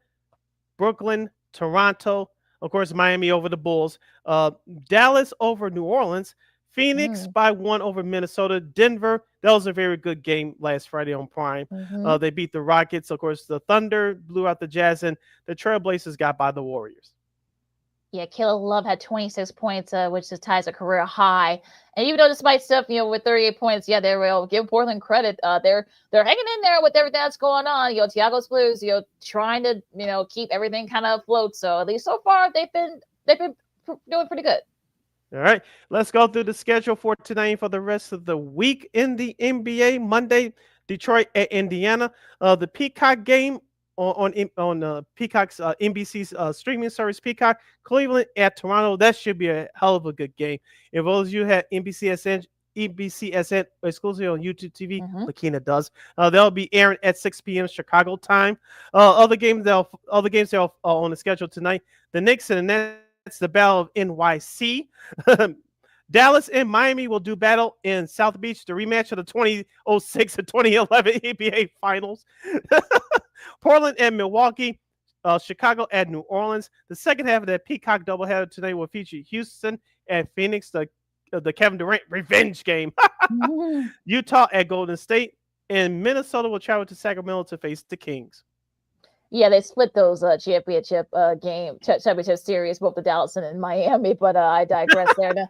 Brooklyn, Toronto, of course, Miami over the Bulls. Dallas over New Orleans. Phoenix by 1 over Minnesota. Denver, that was a very good game last Friday on Prime. They beat the Rockets. Of course, the Thunder blew out the Jazz, and the Trailblazers got by the Warriors. Yeah, Caleb Love had 26 points, which ties a career high. And even though despite stuff, with 38 points, yeah, they will give Portland credit. They're hanging in there with everything that's going on. Thiago Splitters, trying to keep everything kind of afloat. So at least so far, they've been doing pretty good. All right, let's go through the schedule for tonight for the rest of the week in the NBA. Monday, Detroit at Indiana. The Peacock game on Peacock's NBC's streaming service, Peacock. Cleveland at Toronto. That should be a hell of a good game. If those of you have NBCSN exclusively on YouTube TV, LaKeena does. They'll be airing at 6 p.m. Chicago time. Other games that are on the schedule tonight. The Knicks and the Nets. The Battle of NYC. Dallas and Miami will do battle in South Beach, the rematch of the 2006 and 2011 NBA Finals. Portland and Milwaukee. Chicago at New Orleans. The second half of that Peacock doubleheader tonight will feature Houston at Phoenix, the Kevin Durant revenge game. Utah at Golden State. And Minnesota will travel to Sacramento to face the Kings. Yeah, they split those championship series, both the Dallas and Miami, but I digress there.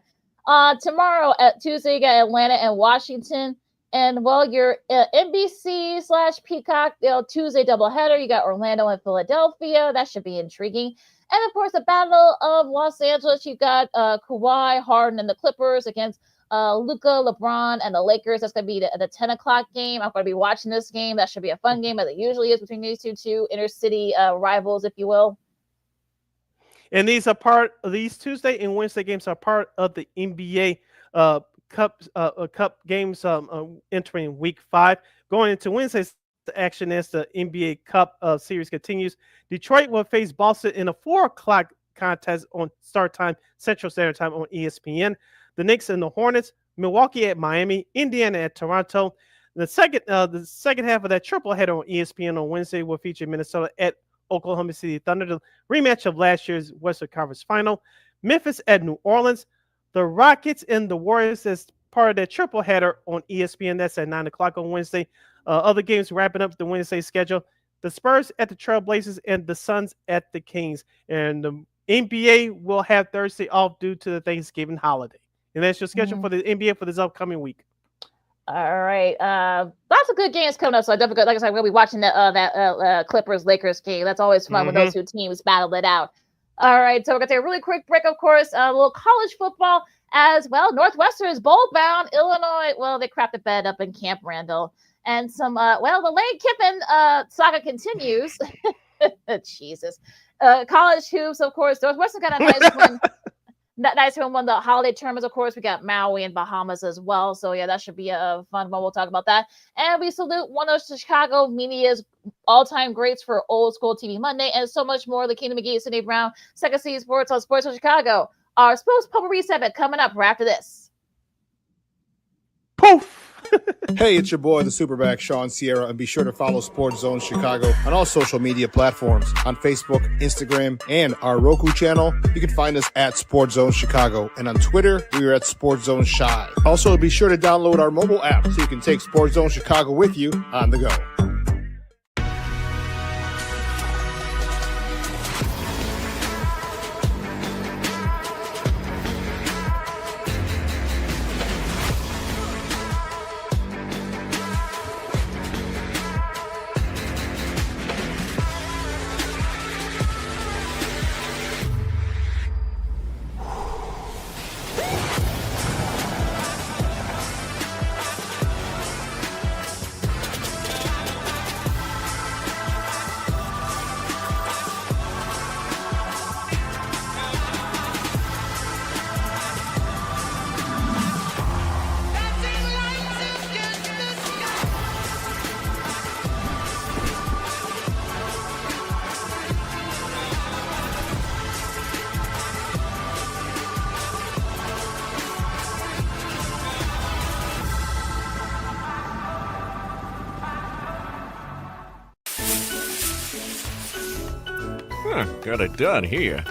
Tomorrow at Tuesday, you got Atlanta and Washington. And your NBC/Peacock Tuesday doubleheader, you got Orlando and Philadelphia. That should be intriguing. And of course, the Battle of Los Angeles, you got Kawhi, Harden, and the Clippers against Luka, LeBron, and the Lakers. That's going to be the 10 o'clock game. I'm going to be watching this game. That should be a fun game, as it usually is between these two intercity rivals, if you will. And these Tuesday and Wednesday games are part of the NBA Cup games entering Week 5. Going into Wednesday's action as the NBA Cup series continues. Detroit will face Boston in a 4 o'clock contest on start time, Central Standard Time on ESPN. The Knicks and the Hornets, Milwaukee at Miami, Indiana at Toronto. The second half of that triple header on ESPN on Wednesday will feature Minnesota at Oklahoma City Thunder, the rematch of last year's Western Conference Final. Memphis at New Orleans. The Rockets and the Warriors as part of that triple header on ESPN. That's at 9 o'clock on Wednesday. Other games wrapping up the Wednesday schedule. The Spurs at the Trailblazers and the Suns at the Kings. And the NBA will have Thursday off due to the Thanksgiving holiday. And that's your schedule for the NBA for this upcoming week. All right. Lots of good games coming up. So I definitely, like I said, we'll be watching that Clippers-Lakers game. That's always fun when those two teams battle it out. All right. So we're going to take a really quick break, of course. A little college football as well. Northwestern is bowl-bound. Illinois, well, they crapped the bed up in Camp Randall. And some, the Lane Kiffin saga continues. Jesus. College hoops, of course. Northwestern got a nice win. Nice win on the holiday tournaments, of course. We got Maui and Bahamas as well. So, yeah, that should be a fun one. We'll talk about that. And we salute one of Chicago media's all-time greats for Old School TV Monday and so much more. LaKeena, McGee, and Sidney Brown, Second City Sports on Sports of Chicago. Our Sports Potpourri segment coming up right after this. Poof! Hey, it's your boy, the Superback, Sean Sierra, and be sure to follow Sports Zone Chicago on all social media platforms on Facebook, Instagram, and our Roku channel. You can find us at Sports Zone Chicago, and on Twitter, we are at Sports Zone Shy. Also, be sure to download our mobile app so you can take Sports Zone Chicago with you on the go. Got it done here.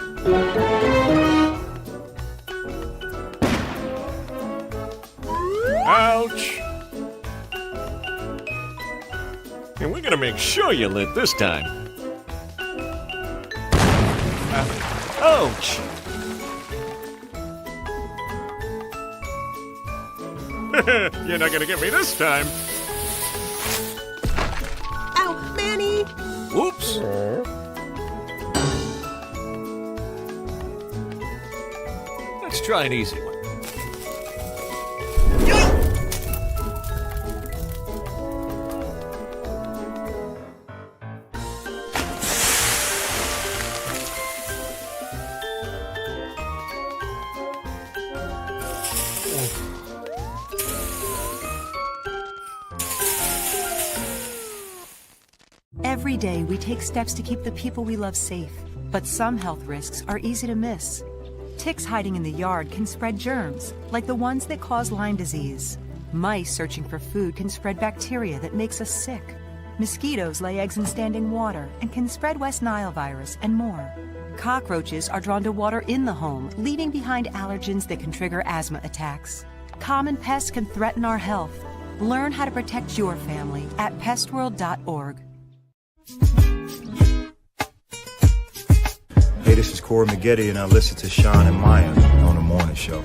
Ouch! And we're gonna make sure you live this time. Ouch! You're not gonna get me this time. Ow, Manny! Whoops! Let's try an easy one. Every day, we take steps to keep the people we love safe, but some health risks are easy to miss. Ticks hiding in the yard can spread germs, like the ones that cause Lyme disease. Mice searching for food can spread bacteria that makes us sick. Mosquitoes lay eggs in standing water and can spread West Nile virus and more. Cockroaches are drawn to water in the home, leaving behind allergens that can trigger asthma attacks. Common pests can threaten our health. Learn how to protect your family at pestworld.org. Hey, this is Corey McGee, and I listen to Sean and Maya on the morning show.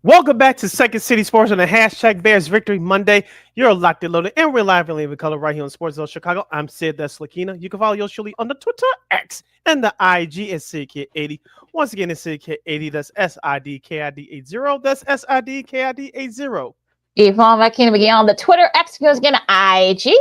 Welcome back to Second City Sports on the hashtag Bears Victory Monday. You're locked and loaded and reliably in color right here on Sports Zone Chicago. I'm Sid, that's LaKeena. You can follow yours truly on the Twitter, X, and the IG at SidKid80. Once again, it's SidKid80. That's SIDKID80. That's SIDKID80. You can follow McGee on the Twitter, X, goes again, IG.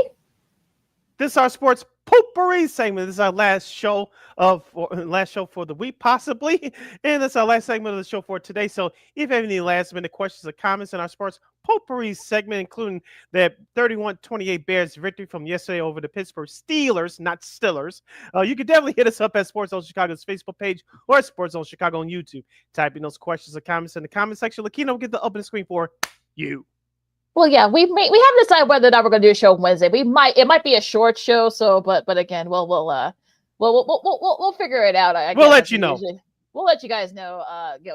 This is our sports potpourri segment. This is our last show for the week, possibly, and that's our last segment of the show for today. So, if you have any last-minute questions or comments in our sports potpourri segment, including that 31-28 Bears victory from yesterday over the Pittsburgh Steelers, not Stillers, you can definitely hit us up at Sports Zone Chicago's Facebook page or at Sports Zone Chicago on YouTube. Type in those questions or comments in the comment section. LaKeena will get the opening screen for you. Well, yeah, we haven't decided whether or not we're going to do a show Wednesday. It might be a short show. So, but again, we'll figure it out. We'll let you know. We'll let you guys know.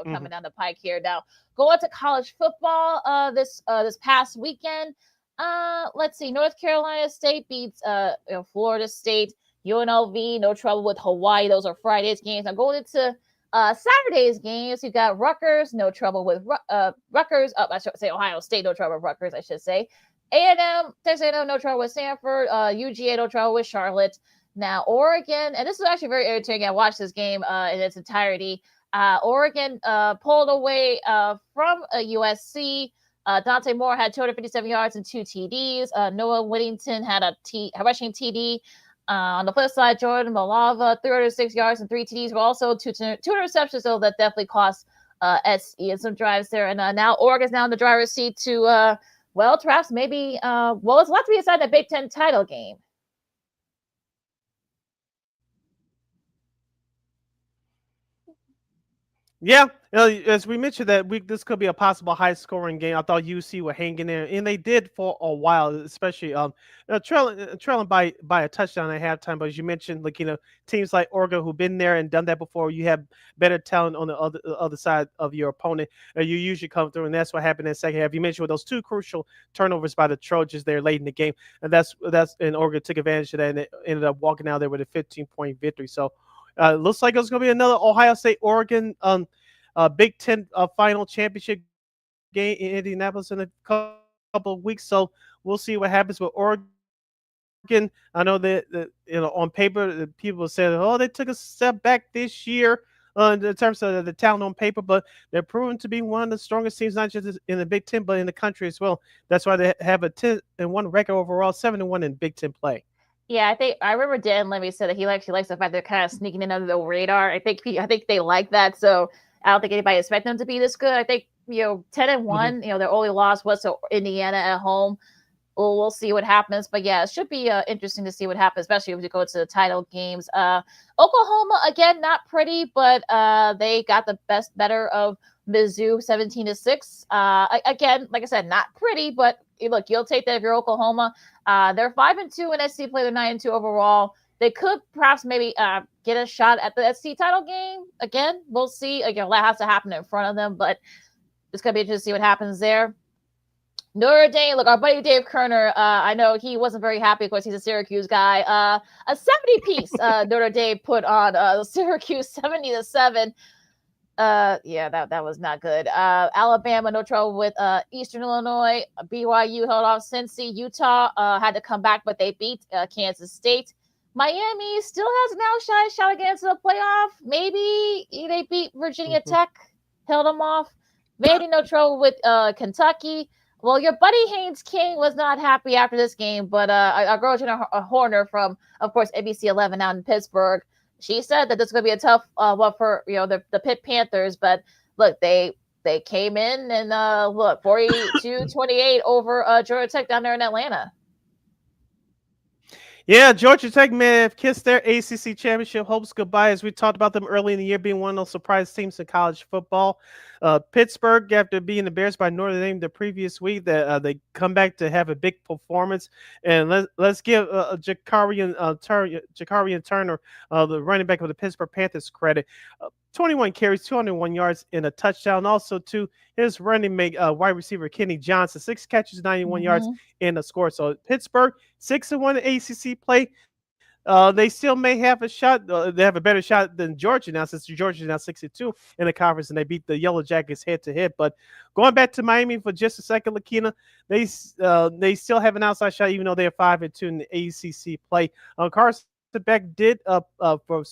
Coming down the pike here. Now, go on to college football. This past weekend. Let's see. North Carolina State beats Florida State. UNLV, no trouble with Hawaii. Those are Friday's games. I'm going into Saturday's games. You've got Rutgers, no trouble with Rutgers. I should say Ohio State, no trouble with Rutgers, I should say. A&M, Texas A&M, no trouble with Stanford. UGA, no trouble with Charlotte. Now, Oregon, and this is actually very irritating. I watched this game in its entirety. Oregon pulled away from USC. Dante Moore had 257 yards and 2 TDs. Noah Whittington had a rushing TD. On the flip side, Jordan Malava, 306 yards and 3 TDs, but also two interceptions, so that definitely cost SE and some drives there. And now Oregon's now in the driver's seat to, perhaps maybe, it's left to be decided in the Big Ten title game. Yeah, as we mentioned that this could be a possible high-scoring game. I thought UC would hang in there, and they did for a while, especially trailing by a touchdown at halftime. But as you mentioned, teams like Oregon who've been there and done that before, you have better talent on the other side of your opponent. You usually come through, and that's what happened in the second half. You mentioned with those 2 crucial turnovers by the Trojans there late in the game, and and Oregon took advantage of that, and it ended up walking out there with a 15-point victory. So. Looks like it's going to be another Ohio State-Oregon Big Ten final championship game in Indianapolis in a couple of weeks. So we'll see what happens with Oregon. I know that on paper, people said, they took a step back this year in terms of the talent on paper, but they're proven to be one of the strongest teams, not just in the Big Ten, but in the country as well. That's why they have a 10-1 record overall, 7-1 in Big Ten play. Yeah, I remember Dan Levy said that he likes the fact they're kind of sneaking in under the radar. I think they like that. So I don't think anybody expect them to be this good. I think 10-1. Their only loss was to Indiana at home. we'll see what happens. But yeah, it should be interesting to see what happens, especially if we go to the title games. Oklahoma, again, not pretty, but they got the better of Mizzou 17-6. Again, like I said, not pretty, but look, you'll take that if you're Oklahoma. They're 5-2 in SC play. They're 9-2 overall. They could perhaps maybe get a shot at the SC title game. Again, we'll see. Again, that has to happen in front of them, but it's going to be interesting to see what happens there. Notre Dame, look, our buddy Dave Kerner, I know he wasn't very happy. Of course, he's a Syracuse guy. A 70-piece Notre Dame put on Syracuse 70-7. Yeah, that was not good. Alabama, no trouble with Eastern Illinois. BYU held off Cincy. Utah had to come back, but they beat Kansas State. Miami still has now shot against the playoff. Maybe they beat Virginia Tech, held them off. Maybe no trouble with Kentucky. Well, your buddy Haynes King was not happy after this game, but our girl Jenna Horner from, of course, NBC 11 out in Pittsburgh, she said that this is going to be a tough one for the Pitt Panthers. But look, they came in and look 42-28 over Georgia Tech down there in Atlanta. Yeah, Georgia Tech may have kissed their ACC championship hopes goodbye, as we talked about them early in the year being one of those surprise teams in college football. Pittsburgh, after being embarrassed by Notre Dame the previous week, they come back to have a big performance. And let's give Jakarian Turner, the running back of the Pittsburgh Panthers, credit. 21 carries, 201 yards, and a touchdown. Also, to his running mate, wide receiver Kenny Johnson, 6 catches, 91 yards, and a score. So Pittsburgh, 6-1 in ACC play. They still may have a shot. They have a better shot than Georgia now, since Georgia is now 6-2 in the conference, and they beat the Yellow Jackets head-to-head. But going back to Miami for just a second, LaKeena, they still have an outside shot, even though they're 5-2 in the ACC play. Carson Beck did for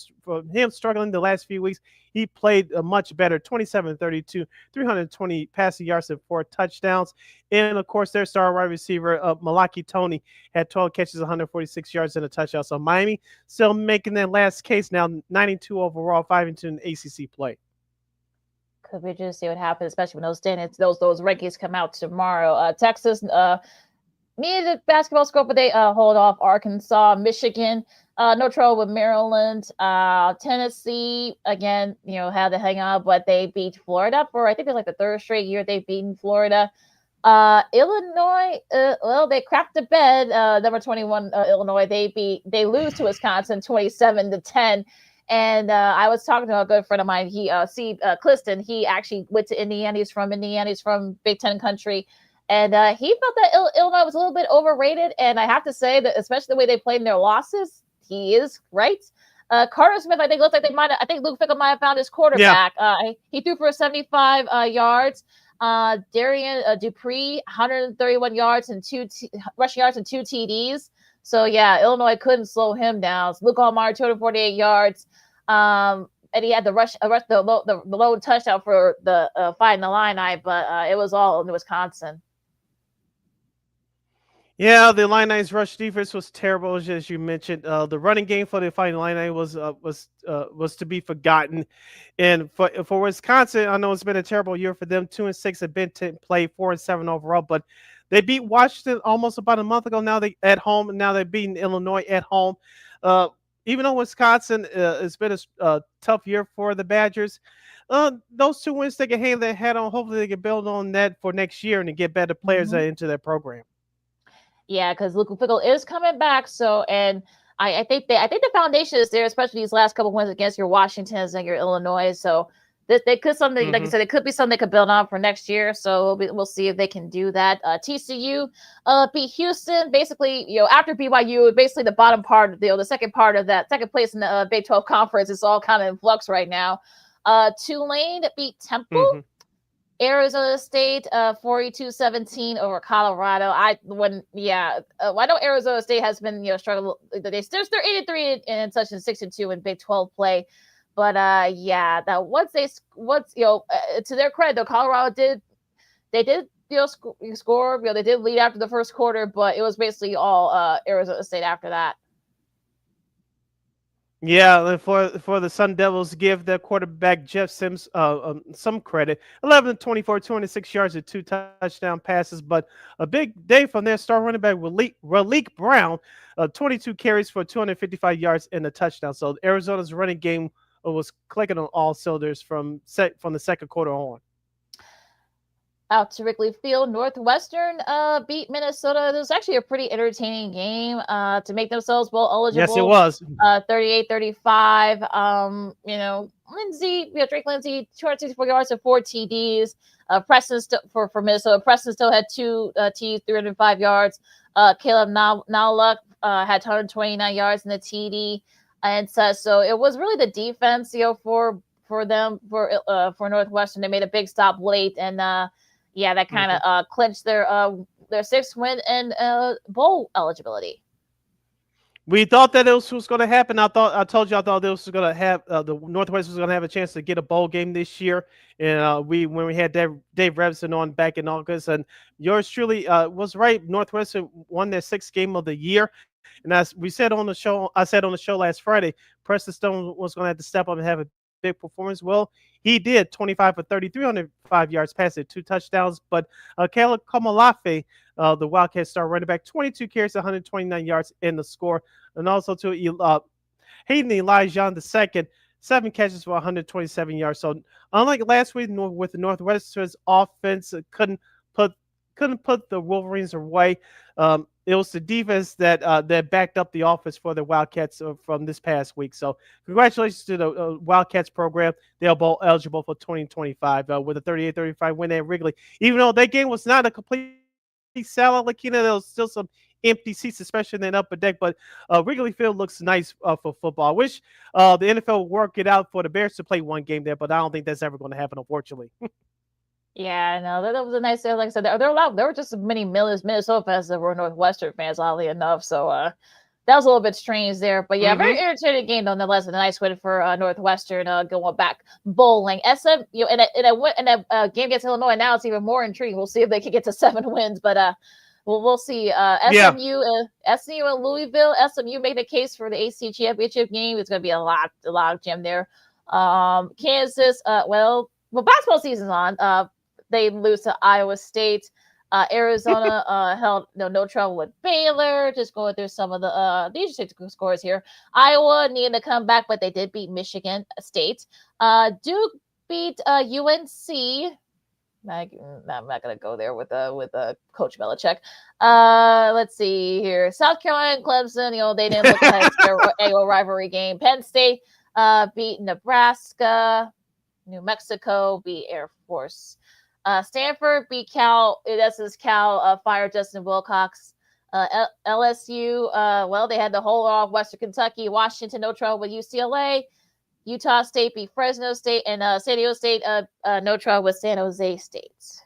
him struggling the last few weeks. He played much better, 27-32, 320 passing yards and 4 touchdowns. And of course, their star wide receiver, Malaki Tony, had 12 catches, 146 yards and a touchdown. So Miami still making their last case now, 92 overall, 5-2 in ACC play. Could we just see what happens, especially when those rankings come out tomorrow? Texas needed a basketball score, but they hold off Arkansas. Michigan, no trouble with Maryland. Tennessee, again, had to hang on, but they beat Florida for, I think it's like the 3rd straight year they've beaten Florida. Illinois, they crapped the bed. Number 21, Illinois, they lose to Wisconsin 27-10. And I was talking to a good friend of mine, Steve Cliston. He actually went to Indiana. He's from Indiana. He's from Big Ten country. And he felt that Illinois was a little bit overrated. And I have to say that, especially the way they played in their losses, he is right. Carter Smith, I think, looks like I think Luke Fickle might have found his quarterback. Yeah. He threw for 75 yards. Darian Dupree, 131 yards and 2 rushing yards and 2 TDs. So, yeah, Illinois couldn't slow him down. Luke Allmeyer, 248 yards. And he had the lone touchdown for the Fighting Illini, but it was all in Wisconsin. Yeah, the Illini's rush defense was terrible, as you mentioned. The running game for the Fighting Illini was to be forgotten. And for Wisconsin, I know it's been a terrible year for them. 2-6 have been to play, 4-7 overall, but they beat Washington almost about a month ago. Now they at home, and now they're beating Illinois at home. Even though Wisconsin has been a tough year for the Badgers, those 2 wins they can hang their hat on. Hopefully, they can build on that for next year and to get better players into their program. Yeah, because Luke Fickle is coming back. So, and I think the foundation is there, especially these last couple of wins against your Washingtons and your Illinois. So they could something, like you said, it could be something they could build on for next year. So we'll see if they can do that. TCU beat Houston. Basically, after BYU, basically the bottom part, the second part of that second place in the Big 12 conference is all kind of in flux right now. Tulane beat Temple. Arizona State 42-17 over Colorado. I know Arizona State has been struggle. They're 83 and such and 6-2 in Big 12 play, but that once to their credit though, Colorado did score. They did lead after the first quarter, but it was basically all Arizona State after that. Yeah, and for the Sun Devils, give their quarterback Jeff Sims some credit. 11 to 24, 206 yards and 2 touchdown passes, but a big day from their star running back Raleek Brown, 22 carries for 255 yards and a touchdown. So Arizona's running game was clicking on all cylinders from the second quarter on. Out to Wrigley Field, Northwestern beat Minnesota. It was actually a pretty entertaining game to make themselves bowl eligible. Yes, it was. 38-35. Drake Lindsey, 264 yards and 4 TDs. Preston for Minnesota. Preston still had 2 TDs, 305 yards. Caleb Nowluck had 129 yards in the TD. And so it was really the defense, for Northwestern. They made a big stop late, and that kind of clinched their 6th win and bowl eligibility. We thought that this was going to happen. I told you I thought this was going to have the Northwest was going to have a chance to get a bowl game this year. And when we had Dave Revson on back in August, and yours truly was right. Northwestern won their 6th game of the year. And as we said on the show, I said on the show last Friday, Preston Stone was going to have to step up and have a big performance. Well, he did. 25 for 30, 305 yards passing, 2 touchdowns. But Caleb Komolafe, the Wildcat star running back, 22 carries, 129 yards in the score. And also to Hayden Elijah II, 7 catches for 127 yards. So unlike last week with the Northwestern's offense, couldn't put the Wolverines away. It was the defense that backed up the offense for the Wildcats from this past week. So congratulations to the Wildcats program. They're bowl eligible for 2025 with a 38-35 win at Wrigley. Even though that game was not a complete sellout, LaKeena, there was still some empty seats, especially in that upper deck. But Wrigley Field looks nice for football. I wish the NFL would work it out for the Bears to play one game there, but I don't think that's ever going to happen, unfortunately. Yeah, no, that was a nice day. Like I said, there were just as many Minnesota fans that were Northwestern fans, oddly enough. So that was a little bit strange there. But yeah, very entertaining game nonetheless. A nice win for Northwestern going back bowling. SM, and a game against Illinois. Now it's even more intriguing. We'll see if they can get to 7 wins. But we'll see. SMU and Louisville. SMU made the case for the AC championship game. It's going to be a lot of gym there. Kansas. Well, basketball season's on. They lose to Iowa State. Arizona held no trouble with Baylor. Just going through some of the interesting scores here. Iowa needed to come back, but they did beat Michigan State. Duke beat UNC. I'm not gonna go there with Coach Belichick. Let's see here. South Carolina and Clemson. They didn't look like their annual rivalry game. Penn State beat Nebraska. New Mexico beat Air Force. Stanford beat Cal. This is Cal fired Justin Wilcox. LSU, they had the whole off Western Kentucky. Washington, no trouble with UCLA. Utah State beat Fresno State. And San Diego State, no trouble with San Jose State.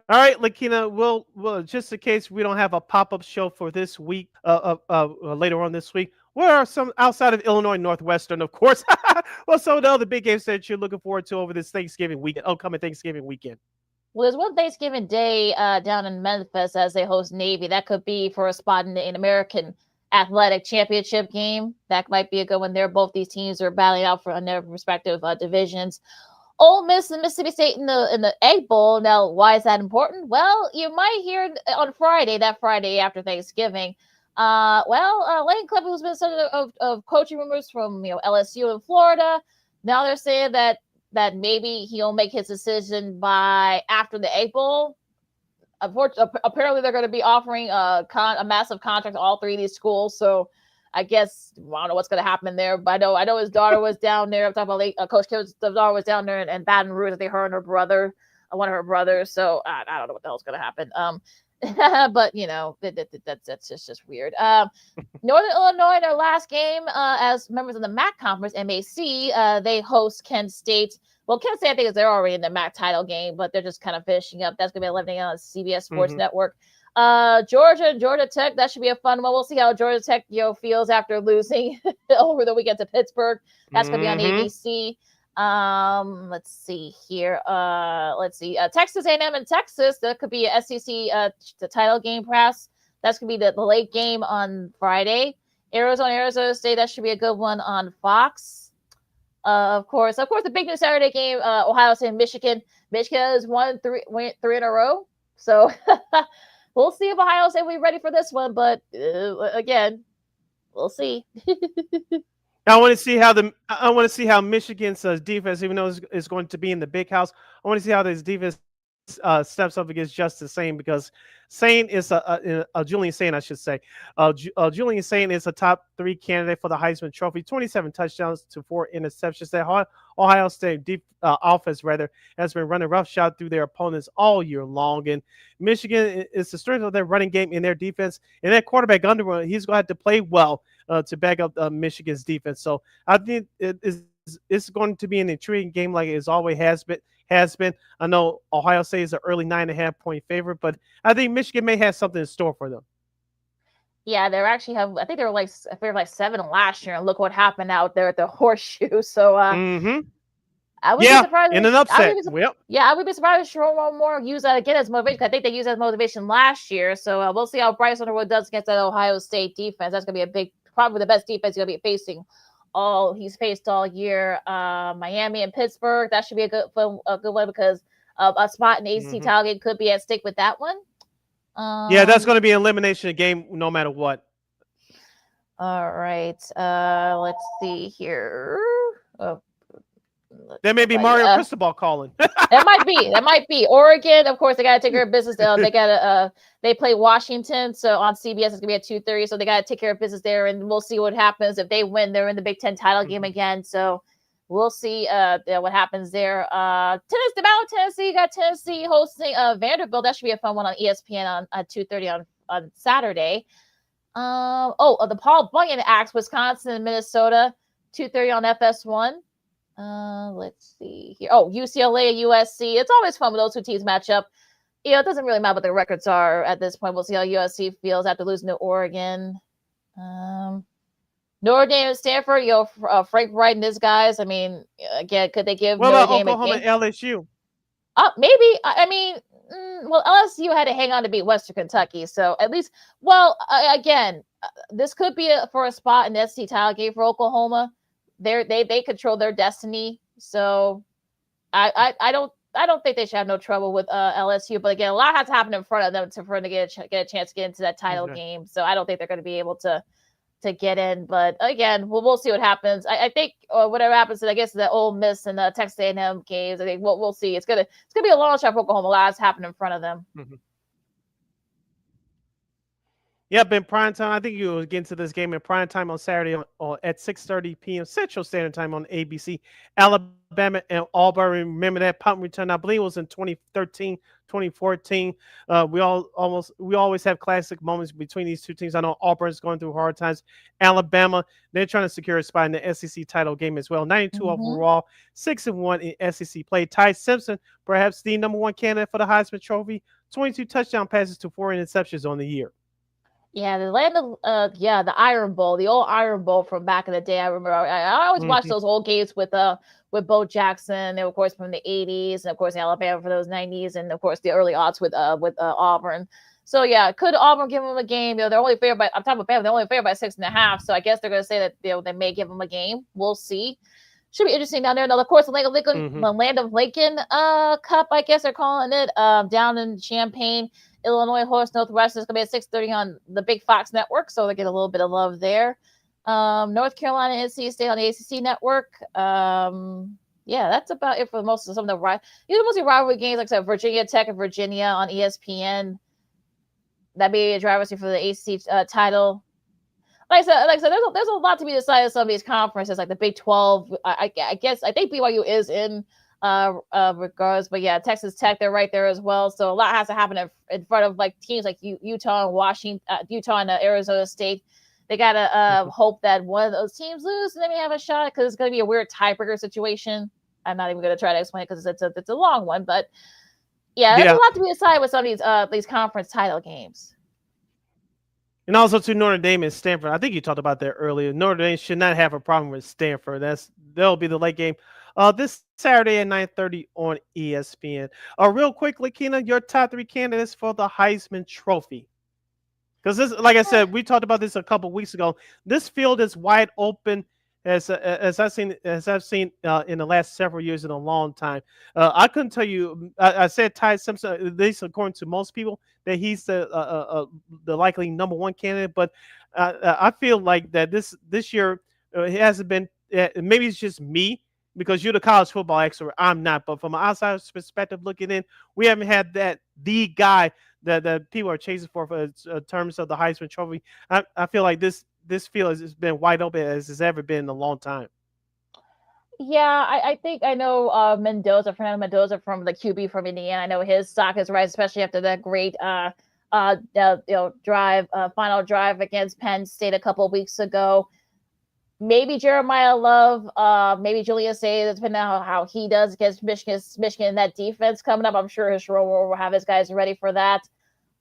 All right, LaKeena, we'll just in case we don't have a pop-up show for this week, later on this week, what are some outside of Illinois Northwestern, of course? What's some of the other big games that you're looking forward to over this upcoming Thanksgiving weekend? Well, there's one Thanksgiving Day down in Memphis as they host Navy. That could be for a spot in an American Athletic Championship game. That might be a good one there. Both these teams are battling out for their respective divisions. Ole Miss and Mississippi State in the Egg Bowl. Now, why is that important? Well, you might hear on Friday after Thanksgiving. Lane Clifford, who's been subject of coaching rumors from LSU and Florida, now they're saying that maybe he'll make his decision by after the Egg Bowl. Apparently, they're going to be offering a massive contract to all 3 of these schools. So I guess I don't know what's going to happen there, but I know his daughter was down there. I'm talking about Coach Kim's daughter was down there in Baton Rouge. They her and her brother, one of her brothers. So I don't know what the hell's going to happen. But that's just weird. Northern Illinois, their last game as members of the MAC conference, MAC, they host Kent State. Well, Kent State, I think they're already in the MAC title game, but they're just kind of finishing up. That's going to be 11 a.m. on CBS Sports Network. Georgia and Georgia Tech, that should be a fun one. We'll see how Georgia Tech feels after losing over the weekend to Pittsburgh. That's going to be on ABC. Let's see here. Texas A&M and Texas. That could be a SEC the title game, perhaps. That's gonna be the late game on Friday. Arizona State. That should be a good one on Fox. Of course, the big new Saturday game. Ohio State and Michigan. Michigan has won three in a row. So we'll see if Ohio State will be ready for this one. But again, we'll see. I want to see how Michigan's defense, even though it's going to be in the big house, I want to see how this defense steps up against Justice Sane, because Sane is Julian Sane, I should say. Julian Sane is a top 3 candidate for the Heisman Trophy. 27 touchdowns to 4 interceptions. That Ohio State offense has been running roughshod through their opponents all year long. And Michigan is the strength of their running game in their defense. And that quarterback Underwood, he's going to have to play well to back up Michigan's defense. So I think it's going to be an intriguing game, like it always has been. I know Ohio State is an early 9.5-point favorite, but I think Michigan may have something in store for them. Yeah, they actually have. I think they were like 7 last year, and look what happened out there at the Horseshoe. So, I would be surprised in an upset. I would be surprised if Sharon more use that again as motivation. I think they used that as motivation last year. So we'll see how Bryce Underwood does against that Ohio State defense. That's going to be probably the best defense he's going to be facing. He's faced all year. Miami and Pittsburgh. That should be a good one, because a spot in the ACC title game could be at stake with that one. That's going to be an elimination game no matter what. All right. Let's see here. There may be Mario Cristobal calling. That might be Oregon. Of course, they got to take care of business. They play Washington, so on CBS it's gonna be at 2:30. So they got to take care of business there, and we'll see what happens if they win. They're in the Big Ten title game again, so we'll see what happens there. Tennessee got Tennessee hosting Vanderbilt. That should be a fun one on ESPN at 2:30 on Saturday. The Paul Bunyan Acts, Wisconsin and Minnesota, 2:30 on FS1. Let's see here. UCLA and USC. It's always fun when those two teams match up. It doesn't really matter what their records are at this point. We'll see how USC feels after losing to Oregon. Notre Dame and Stanford. Frank Wright and his guys. I mean, again, could they give Notre Dame Oklahoma and LSU? Maybe. I mean, LSU had to hang on to beat Western Kentucky. So at least, again, this could be for a spot in the SEC title game for Oklahoma. They control their destiny, so I don't think they should have no trouble with LSU. But again, a lot has to happen in front of them for them to get a chance to get into that title game. So I don't think they're going to be able to get in. But again, we'll see what happens. I think whatever happens, I guess the Ole Miss and the Texas A&M games. I think we'll see. It's gonna be a long shot for Oklahoma. A lot has happened in front of them. Yep, in prime time. I think you will get into this game in prime time on Saturday at 6:30 p.m. Central Standard Time on ABC. Alabama and Auburn. Remember that punt return? I believe it was in 2013, 2014. We always have classic moments between these two teams. I know Auburn's going through hard times. Alabama, they're trying to secure a spot in the SEC title game as well. 92 overall, 6-1 in SEC play. Ty Simpson, perhaps the number 1 candidate for the Heisman Trophy. 22 touchdown passes to 4 interceptions on the year. Yeah, the land of the Iron Bowl, the old Iron Bowl from back in the day. I remember I always watched those old games with Bo Jackson, and of course from the 80s, and of course Alabama for those 90s, and of course the early aughts with Auburn. So yeah, could Auburn give them a game? They're only favored by, I'm talking about Bama, they're only favored by 6.5. So I guess they're gonna say that they may give them a game. We'll see. Should be interesting down there. Now, of course, the Land of Lincoln Cup, I guess they're calling it, down in Champaign. Illinois hosts Northwestern. Is going to be at 6:30 on the Big Fox Network, so they get a little bit of love there. North Carolina and NC State on the ACC Network. That's about it for most of some of the mostly rivalry games, like I said, Virginia Tech and Virginia on ESPN. That'd be a driver's seat for the ACC title. Like I said, there's a lot to be decided in some of these conferences, like the Big 12. I think BYU is in regards, but yeah, Texas Tech, they're right there as well. So a lot has to happen in front of like teams like Utah and Washington, Utah and Arizona State. They gotta hope that one of those teams lose, and then we have a shot, because it's gonna be a weird tiebreaker situation. I'm not even gonna try to explain it because it's a long one, but yeah, there's a lot to be decided with some of these conference title games. And also to Notre Dame and Stanford. I think you talked about that earlier. Notre Dame should not have a problem with Stanford. That'll be the late game this Saturday at 9:30 on ESPN. Real quickly, Keena, your top 3 candidates for the Heisman Trophy. Because this, like I said, we talked about this a couple weeks ago. This field is wide open as I've seen in the last several years in a long time. I couldn't tell you. I said Ty Simpson, at least according to most people, that he's the likely number 1 candidate. But I feel like that this year it hasn't been. Maybe it's just me because you're the college football expert. I'm not. But from an outsider's perspective, looking in, we haven't had the guy that people are chasing for terms of the Heisman Trophy. I feel like this field has been wide open as it's ever been in a long time. Yeah, I think I know Fernando Mendoza from the QB from Indiana. I know his stock has risen, especially after that great final drive against Penn State a couple of weeks ago. Maybe Jeremiah Love, maybe Julius Sayers, depending on how he does against Michigan. That defense coming up, I'm sure his role will have his guys ready for that.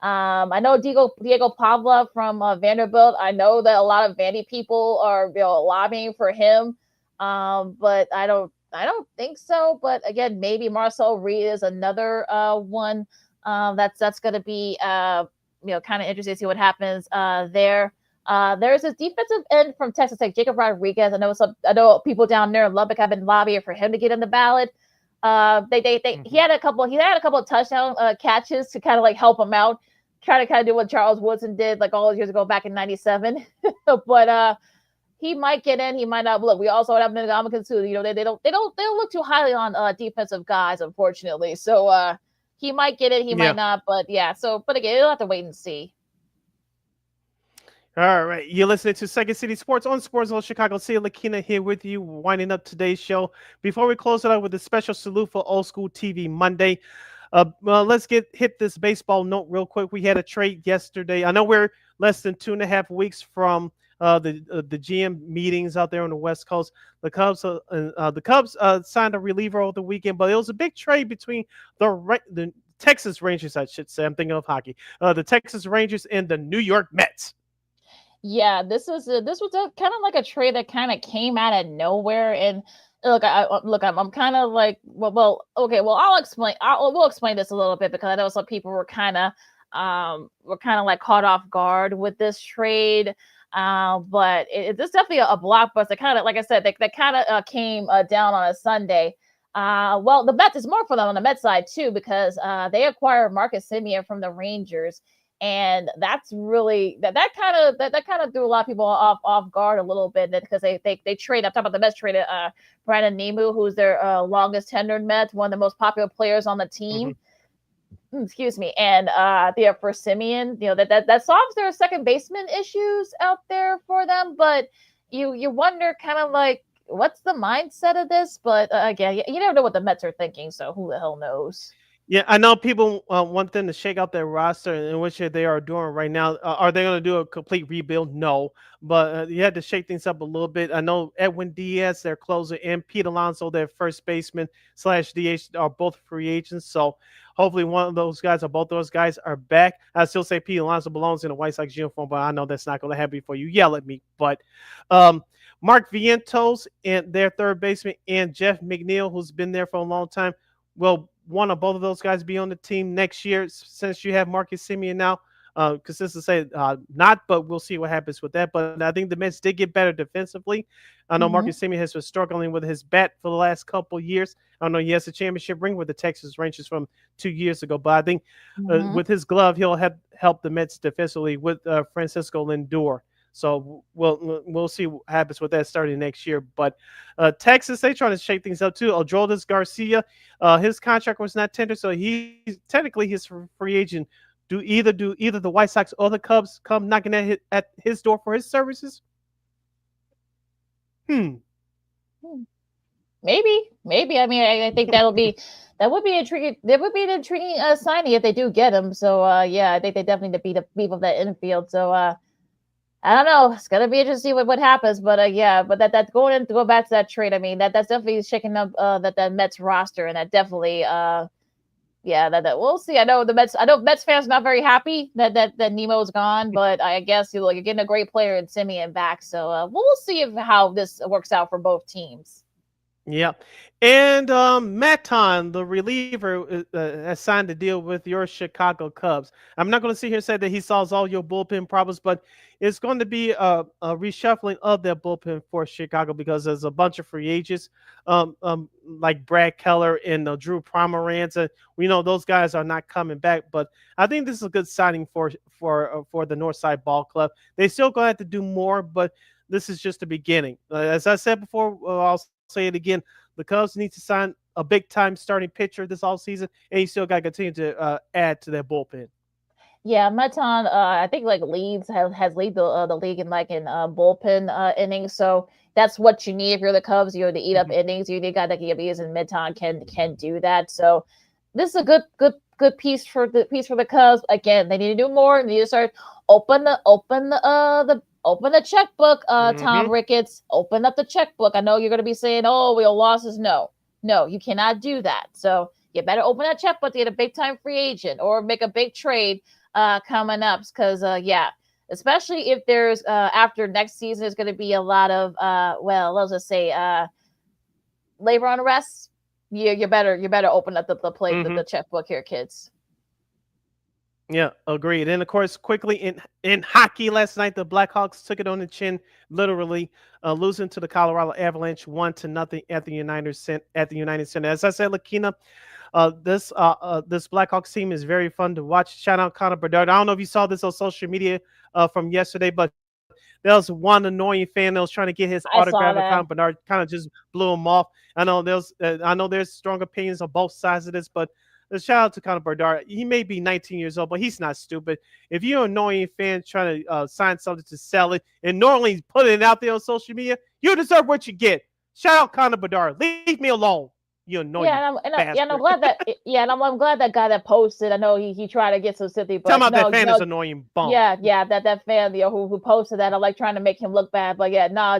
I know Diego Pavlov from Vanderbilt. I know that a lot of Vandy people are lobbying for him, but I don't think so. But again, maybe Marcel Reed is another one that's going to be kind of interesting to see what happens there. There's this defensive end from Texas Tech, Jacob Rodriguez. I know people down there in Lubbock have been lobbying for him to get in the ballot. He had a couple of touchdown catches to kind of like help him out, try to kind of do what Charles Woodson did like all those years ago back in '97. But he might get in, he might not. Look, we also have Ndamukong too. They don't look too highly on defensive guys, unfortunately. So he might get in, he might not. But yeah. But again, you'll have to wait and see. All right, you're listening to Second City Sports on Sports Zone Chicago. See LaKeena here with you, winding up today's show. Before we close it out with a special salute for Old School TV Monday, let's hit this baseball note real quick. We had a trade yesterday. I know we're less than 2.5 weeks from the GM meetings out there on the West Coast. The Cubs signed a reliever over the weekend, but it was a big trade between the Texas Rangers, I should say. I'm thinking of hockey. The Texas Rangers and the New York Mets. Yeah, this was a kind of like a trade that kind of came out of nowhere. And I'm kind of like, okay, I'll explain. We'll explain this a little bit because I know some people were kind of like caught off guard with this trade. But it's definitely a blockbuster. Kind of like I said, that kind of came down on a Sunday. The Mets is more for them on the Mets side too because they acquired Marcus Semien from the Rangers. And that's really that kind of threw a lot of people off guard a little bit because they trade. I'm talking about the Mets traded Brandon Nimmo, who's their longest tenured Met, one of the most popular players on the team. Mm-hmm. Excuse me. And for Semien, that solves their second baseman issues out there for them. But you wonder kind of like what's the mindset of this? But again, you never know what the Mets are thinking. So who the hell knows? Yeah, I know people want them to shake out their roster, in which they are doing right now. Are they going to do a complete rebuild? No, but you had to shake things up a little bit. I know Edwin Diaz, their closer, and Pete Alonso, their first baseman / DH, are both free agents. So hopefully one of those guys or both those guys are back. I still say Pete Alonso belongs in a White Sox uniform, but I know that's not going to happen before you yell at me. But Mark Vientos and their third baseman and Jeff McNeil, who's been there for a long time, will one or both of those guys be on the team next year since you have Marcus Semien now? Because this is say not, but we'll see what happens with that. But I think the Mets did get better defensively. I know Marcus Semien has been struggling with his bat for the last couple of years. I know he has a championship ring with the Texas Rangers from 2 years ago, but I think with his glove, he'll help the Mets defensively with Francisco Lindor. So we'll see what happens with that starting next year. But Texas, they trying to shake things up too. Odroldis Garcia, his contract was not tendered, so he's technically his free agent. Do either the White Sox or the Cubs come knocking at his door for his services? Maybe. I mean, I think that would be intriguing. That would be an intriguing signing if they do get him. So I think they definitely need to be the people that infield. So I don't know. It's gonna be interesting what happens, but but go back to that trade. I mean, that's definitely shaking up that Mets roster, and that definitely that we'll see. I know Mets fans are not very happy that Nemo's gone, but I guess you're getting a great player in Semien back, so we'll see how this works out for both teams. Yeah. And Maton, the reliever, has signed a deal with your Chicago Cubs. I'm not going to sit here and say that he solves all your bullpen problems, but it's going to be a reshuffling of their bullpen for Chicago because there's a bunch of free agents, like Brad Keller and Drew Pomeranz. We know those guys are not coming back, but I think this is a good signing for the Northside Ball Club. They still going to have to do more, but this is just the beginning. As I said before, I'll say it again. The Cubs need to sign a big time starting pitcher this offseason, and you still got to continue to add to their bullpen. Yeah, Meton, I think like leads has lead the league in bullpen innings. So that's what you need if you're the Cubs. You know, to eat up innings. You need a guy that can be as in Meton can do that. So this is a good piece for the Cubs. Again, they need to do more. They need to start open the checkbook, Tom Ricketts. Open up the checkbook. I know you're going to be saying, "Oh, we have losses." No, you cannot do that. So you better open that checkbook to get a big time free agent or make a big trade coming up. Because especially if there's after next season, there's going to be a lot of let's just say labor unrest. You better open up the plate the checkbook here, kids. Yeah, agreed. And of course, quickly in hockey last night, the Blackhawks took it on the chin, literally losing to the Colorado Avalanche 1-0 at the United Center. As I said, LaKeena, this Blackhawks team is very fun to watch. Shout out Connor Bedard. I don't know if you saw this on social media from yesterday, but there was one annoying fan that was trying to get his autograph, and Connor Bedard kind of just blew him off. I know there's strong opinions on both sides of this, but shout out to Connor Bedard. He may be 19 years old, but he's not stupid. If you're an annoying fan trying to sign something to sell it and normally put it out there on social media, you deserve what you get. Shout out Connor Bedard. Leave me alone. You annoying bastard. I'm glad that I'm glad that guy that posted. I know he tried to get some sympathy, but tell me that fan is annoying bum. Yeah, that fan who posted that. I'm like trying to make him look bad, but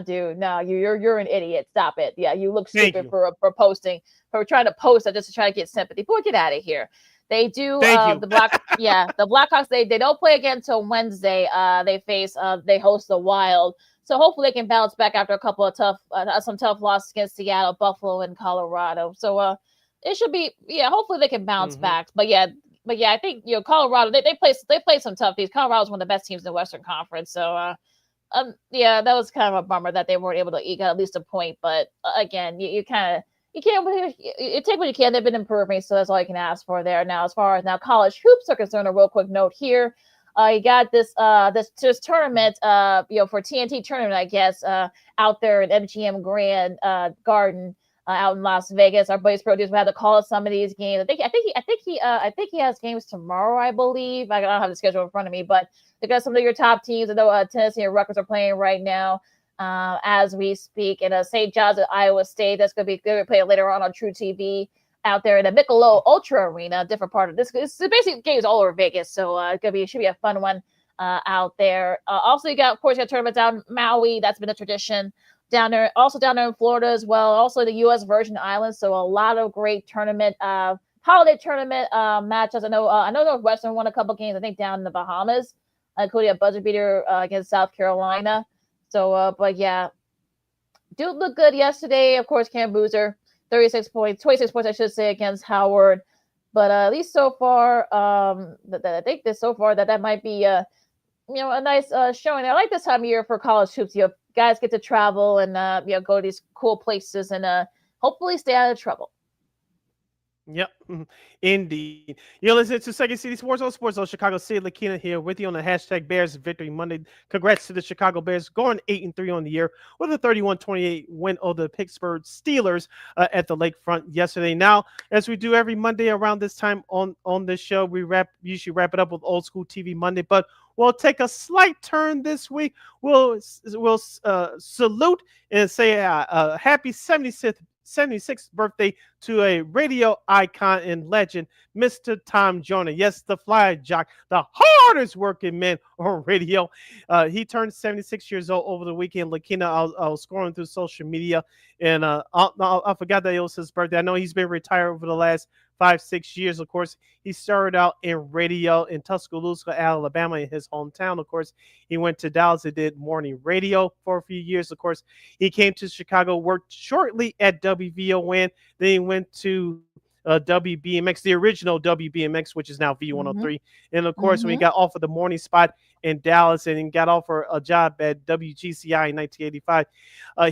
dude, you're an idiot. Stop it. Yeah, you look stupid for posting. For trying to post that just to try to get sympathy. Boy, get out of here. They do the Blackhawks. They don't play again until Wednesday. They host the Wild. So hopefully they can bounce back after a couple of tough losses against Seattle, Buffalo, and Colorado. So it should be hopefully they can bounce back. But I think Colorado they play some tough teams. Colorado's one of the best teams in the Western Conference. So that was kind of a bummer that they weren't able to eke out at least a point. But again, you can't take what you can. They've been improving, so that's all you can ask for there. Now, as far as college hoops are concerned, a real quick note here. You got this tournament, for TNT tournament, I guess, out there in MGM Grand Garden out in Las Vegas. Our buddy's producer will have to call us some of these games. I think he has games tomorrow, I believe. I don't have the schedule in front of me, but they got some of your top teams. I know Tennessee and Rutgers are playing right now as we speak. And St. John's at Iowa State. That's going to be played later on True TV. Out there in the Michelob Ultra Arena, a different part of this. It's basically games all over Vegas, so should be a fun one out there. Also, you got tournaments out in Maui. That's been a tradition down there. Also down there in Florida as well. Also the U.S. Virgin Islands. So a lot of great tournament, holiday tournament matches. I know Northwestern won a couple games. I think down in the Bahamas, including a buzzer beater against South Carolina. So, dude looked good yesterday. Of course, Cam Boozer. 26 points, I should say, against Howard. But at least so far, I think that might be a nice showing. I like this time of year for college hoops. Guys get to travel and go to these cool places and hopefully stay out of trouble. Yep, indeed. You're listening to Second City Sports Zone Chicago City. LaKeena here with you on the hashtag Bears Victory Monday. Congrats to the Chicago Bears, going 8-3 on the year with a 31-28 win over the Pittsburgh Steelers at the Lakefront yesterday. Now, as we do every Monday around this time on this show, we usually wrap it up with Old School TV Monday, but we'll take a slight turn this week. We'll salute and say happy 76th birthday to a radio icon and legend, Mr. Tom Joyner. Yes, the fly jock, the hardest working man on radio. He turned 76 years old over the weekend. LaKeena, I was scrolling through social media, and I forgot that it was his birthday. I know he's been retired over the last 5-6 years. Of course, he started out in radio in Tuscaloosa, Alabama, in his hometown. Of course, he went to Dallas and did morning radio for a few years. Of course, he came to Chicago, worked shortly at WVON. Then he went to WBMX, the original WBMX, which is now V103. And of course, when he got offered the morning spot in Dallas and got offered a job at WGCI in 1985,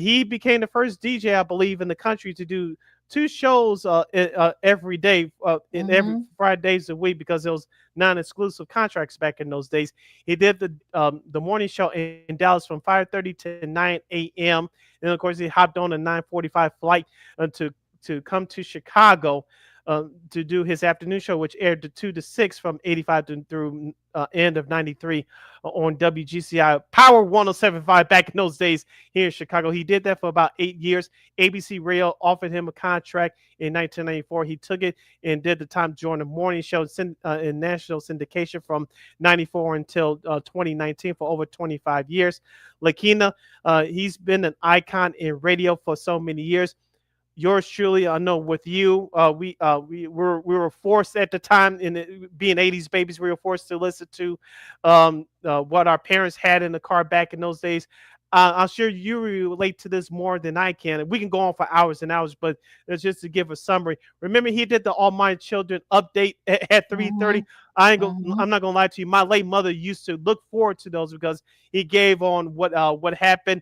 he became the first DJ, I believe, in the country to do 2 shows every day, in every 5 days a week, because there was non-exclusive contracts back in those days. He did the morning show in Dallas from 5:30 to 9 a.m. And of course, he hopped on a 9:45 flight to come to Chicago to do his afternoon show, which aired to 2 to 6 from 85 through end of 93 on WGCI Power 107.5 back in those days here in Chicago. He did that for about 8 years. ABC Radio offered him a contract in 1994. He took it and did the Tom Joyner morning show in national syndication from 94 until 2019 for over 25 years. LaKeena, he's been an icon in radio for so many years. Yours truly, I know with you, we were forced at the time, being 80s babies, we were forced to listen to what our parents had in the car back in those days. I'm sure you relate to this more than I can. We can go on for hours and hours, but it's just to give a summary. Remember, he did the All My Children update at 3:30. I'm not gonna lie to you. My late mother used to look forward to those because he gave on what happened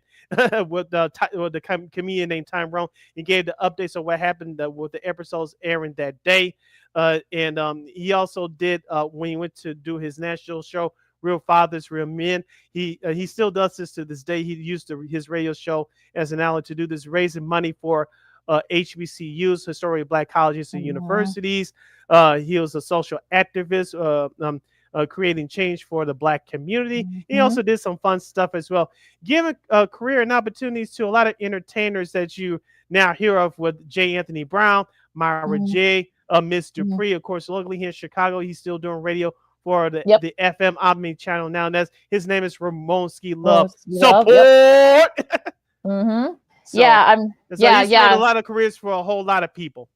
with the comedian named Tyrone. He gave the updates of what happened with the episodes airing that day, and he also did when he went to do his national show, Real Fathers, Real Men. He still does this to this day. He used his radio show as an outlet to do this, raising money for HBCUs, historically Black colleges and universities. He was a social activist, creating change for the Black community. He also did some fun stuff as well, giving career and opportunities to a lot of entertainers that you now hear of, with J. Anthony Brown, Myra J., Miss Dupree. Of course, locally here in Chicago, he's still doing radio for the FM Omni channel now, and his name is Ramonski Love. Support. So, he's made a lot of careers for a whole lot of people.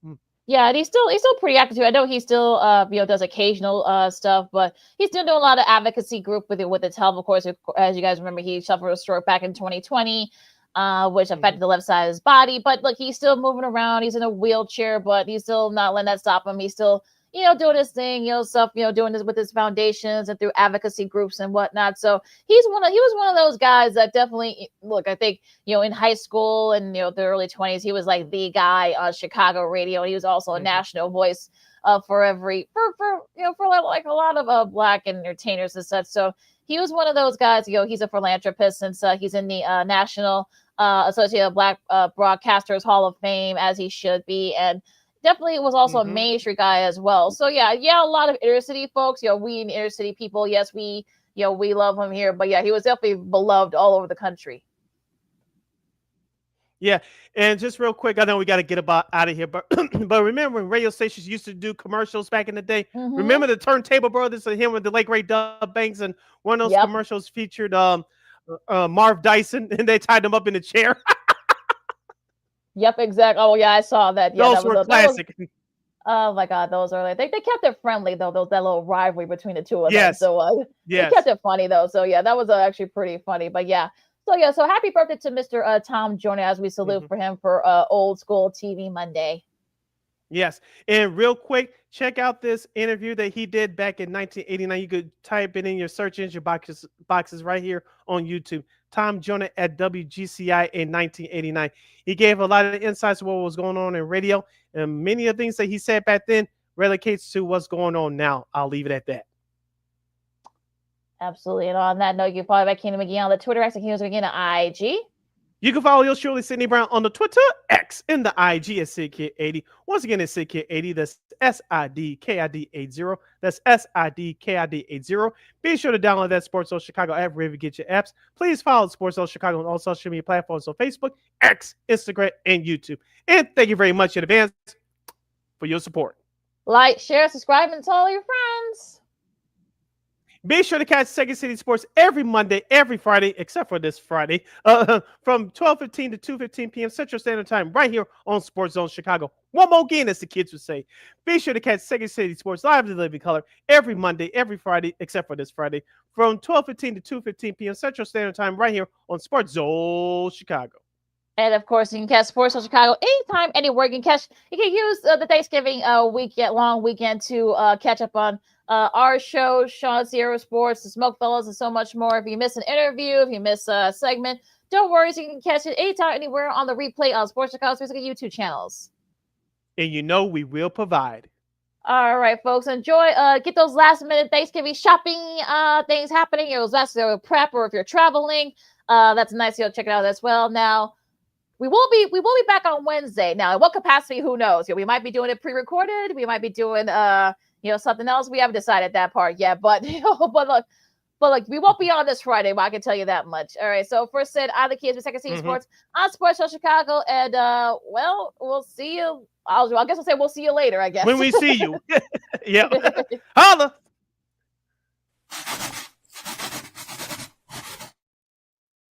Yeah, and he's still pretty active too. I know he still does occasional stuff, but he's still doing a lot of advocacy group with his health. Of course, as you guys remember, he suffered a stroke back in 2020, which affected the left side of his body. But look, he's still moving around. He's in a wheelchair, but he's still not letting that stop him. He's still doing his thing, stuff, doing this with his foundations and through advocacy groups and whatnot. So he was one of those guys that definitely, look, I think, in high school and, the early 20s, he was like the guy on Chicago radio. He was also a national voice for like a lot of Black entertainers and such. So he was one of those guys, he's a philanthropist since he's in the National Association of Black Broadcasters Hall of Fame, as he should be. And definitely was also a Main Street guy as well. So yeah, a lot of inner city folks, we inner city people, yes, we love him here, but yeah, he was definitely beloved all over the country. Yeah, and just real quick, I know we got to get out of here, but remember when radio stations used to do commercials back in the day? Remember the Turntable Brothers and him with the late great Dub Banks, and one of those commercials featured Marv Dyson, and they tied him up in a chair. Yep, exactly. Oh yeah, I saw that. Yeah, those were classic. Oh my God, those are they kept it friendly though. That little rivalry between the two of them. So they kept it funny though. So yeah, that was actually pretty funny. But yeah, so happy birthday to Mr. Tom Joyner, as we salute for him for Old School TV Monday. Yes, and real quick, check out this interview that he did back in 1989. You could type it in your search engine boxes right here on YouTube. Tom Joyner at WGCI in 1989. He gave a lot of insights of what was going on in radio, and many of the things that he said back then relocates to what's going on now. I'll leave it at that. Absolutely. And on that note, you can follow Keenan McGee on the Twitter, X, and Keenan McGee on IG. You can follow yours truly, Sidney Brown, on the Twitter, X, and the IG at SidKid80. Once again, it's SidKid80. That's SIDKID80. That's SIDKID80. Be sure to download that Sports Zone Chicago app wherever you get your apps. Please follow Sports Zone Chicago on all social media platforms on Facebook, X, Instagram, and YouTube. And thank you very much in advance. for your support. Like, share, subscribe, and tell all your friends. Be sure to catch Second City Sports every Monday, every Friday, except for this Friday, from 12:15 to 2:15 p.m. Central Standard Time, right here on Sports Zone Chicago. One more again, as the kids would say. Be sure to catch Second City Sports live in the living color every Monday, every Friday, except for this Friday, from 12:15 to 2:15 p.m. Central Standard Time, right here on Sports Zone Chicago. And of course, you can catch Sports Zone Chicago anytime, anywhere. You can use the Thanksgiving long weekend to catch up on our show, Sean Sierra Sports, the Smoke Fellows, and so much more. If you miss an interview, if you miss a segment, don't worry. So you can catch it anytime, anywhere on the replay on Sports Chicago's YouTube channels. And you know we will provide. All right, folks, enjoy. Get those last-minute Thanksgiving shopping things happening. It was last-minute prep, or if you're traveling, that's nice. You'll check it out as well. Now, we will be back on Wednesday. Now, in what capacity? Who knows? We might be doing it pre-recorded. We might be doing something else. We haven't decided that part yet. But look, we won't be on this Friday. But I can tell you that much. All right. So first said, I'm the kids with Second City Sports on Sports Show Chicago, and we'll see you. I guess I'll say we'll see you later. I guess when we see you. Yeah. Holla.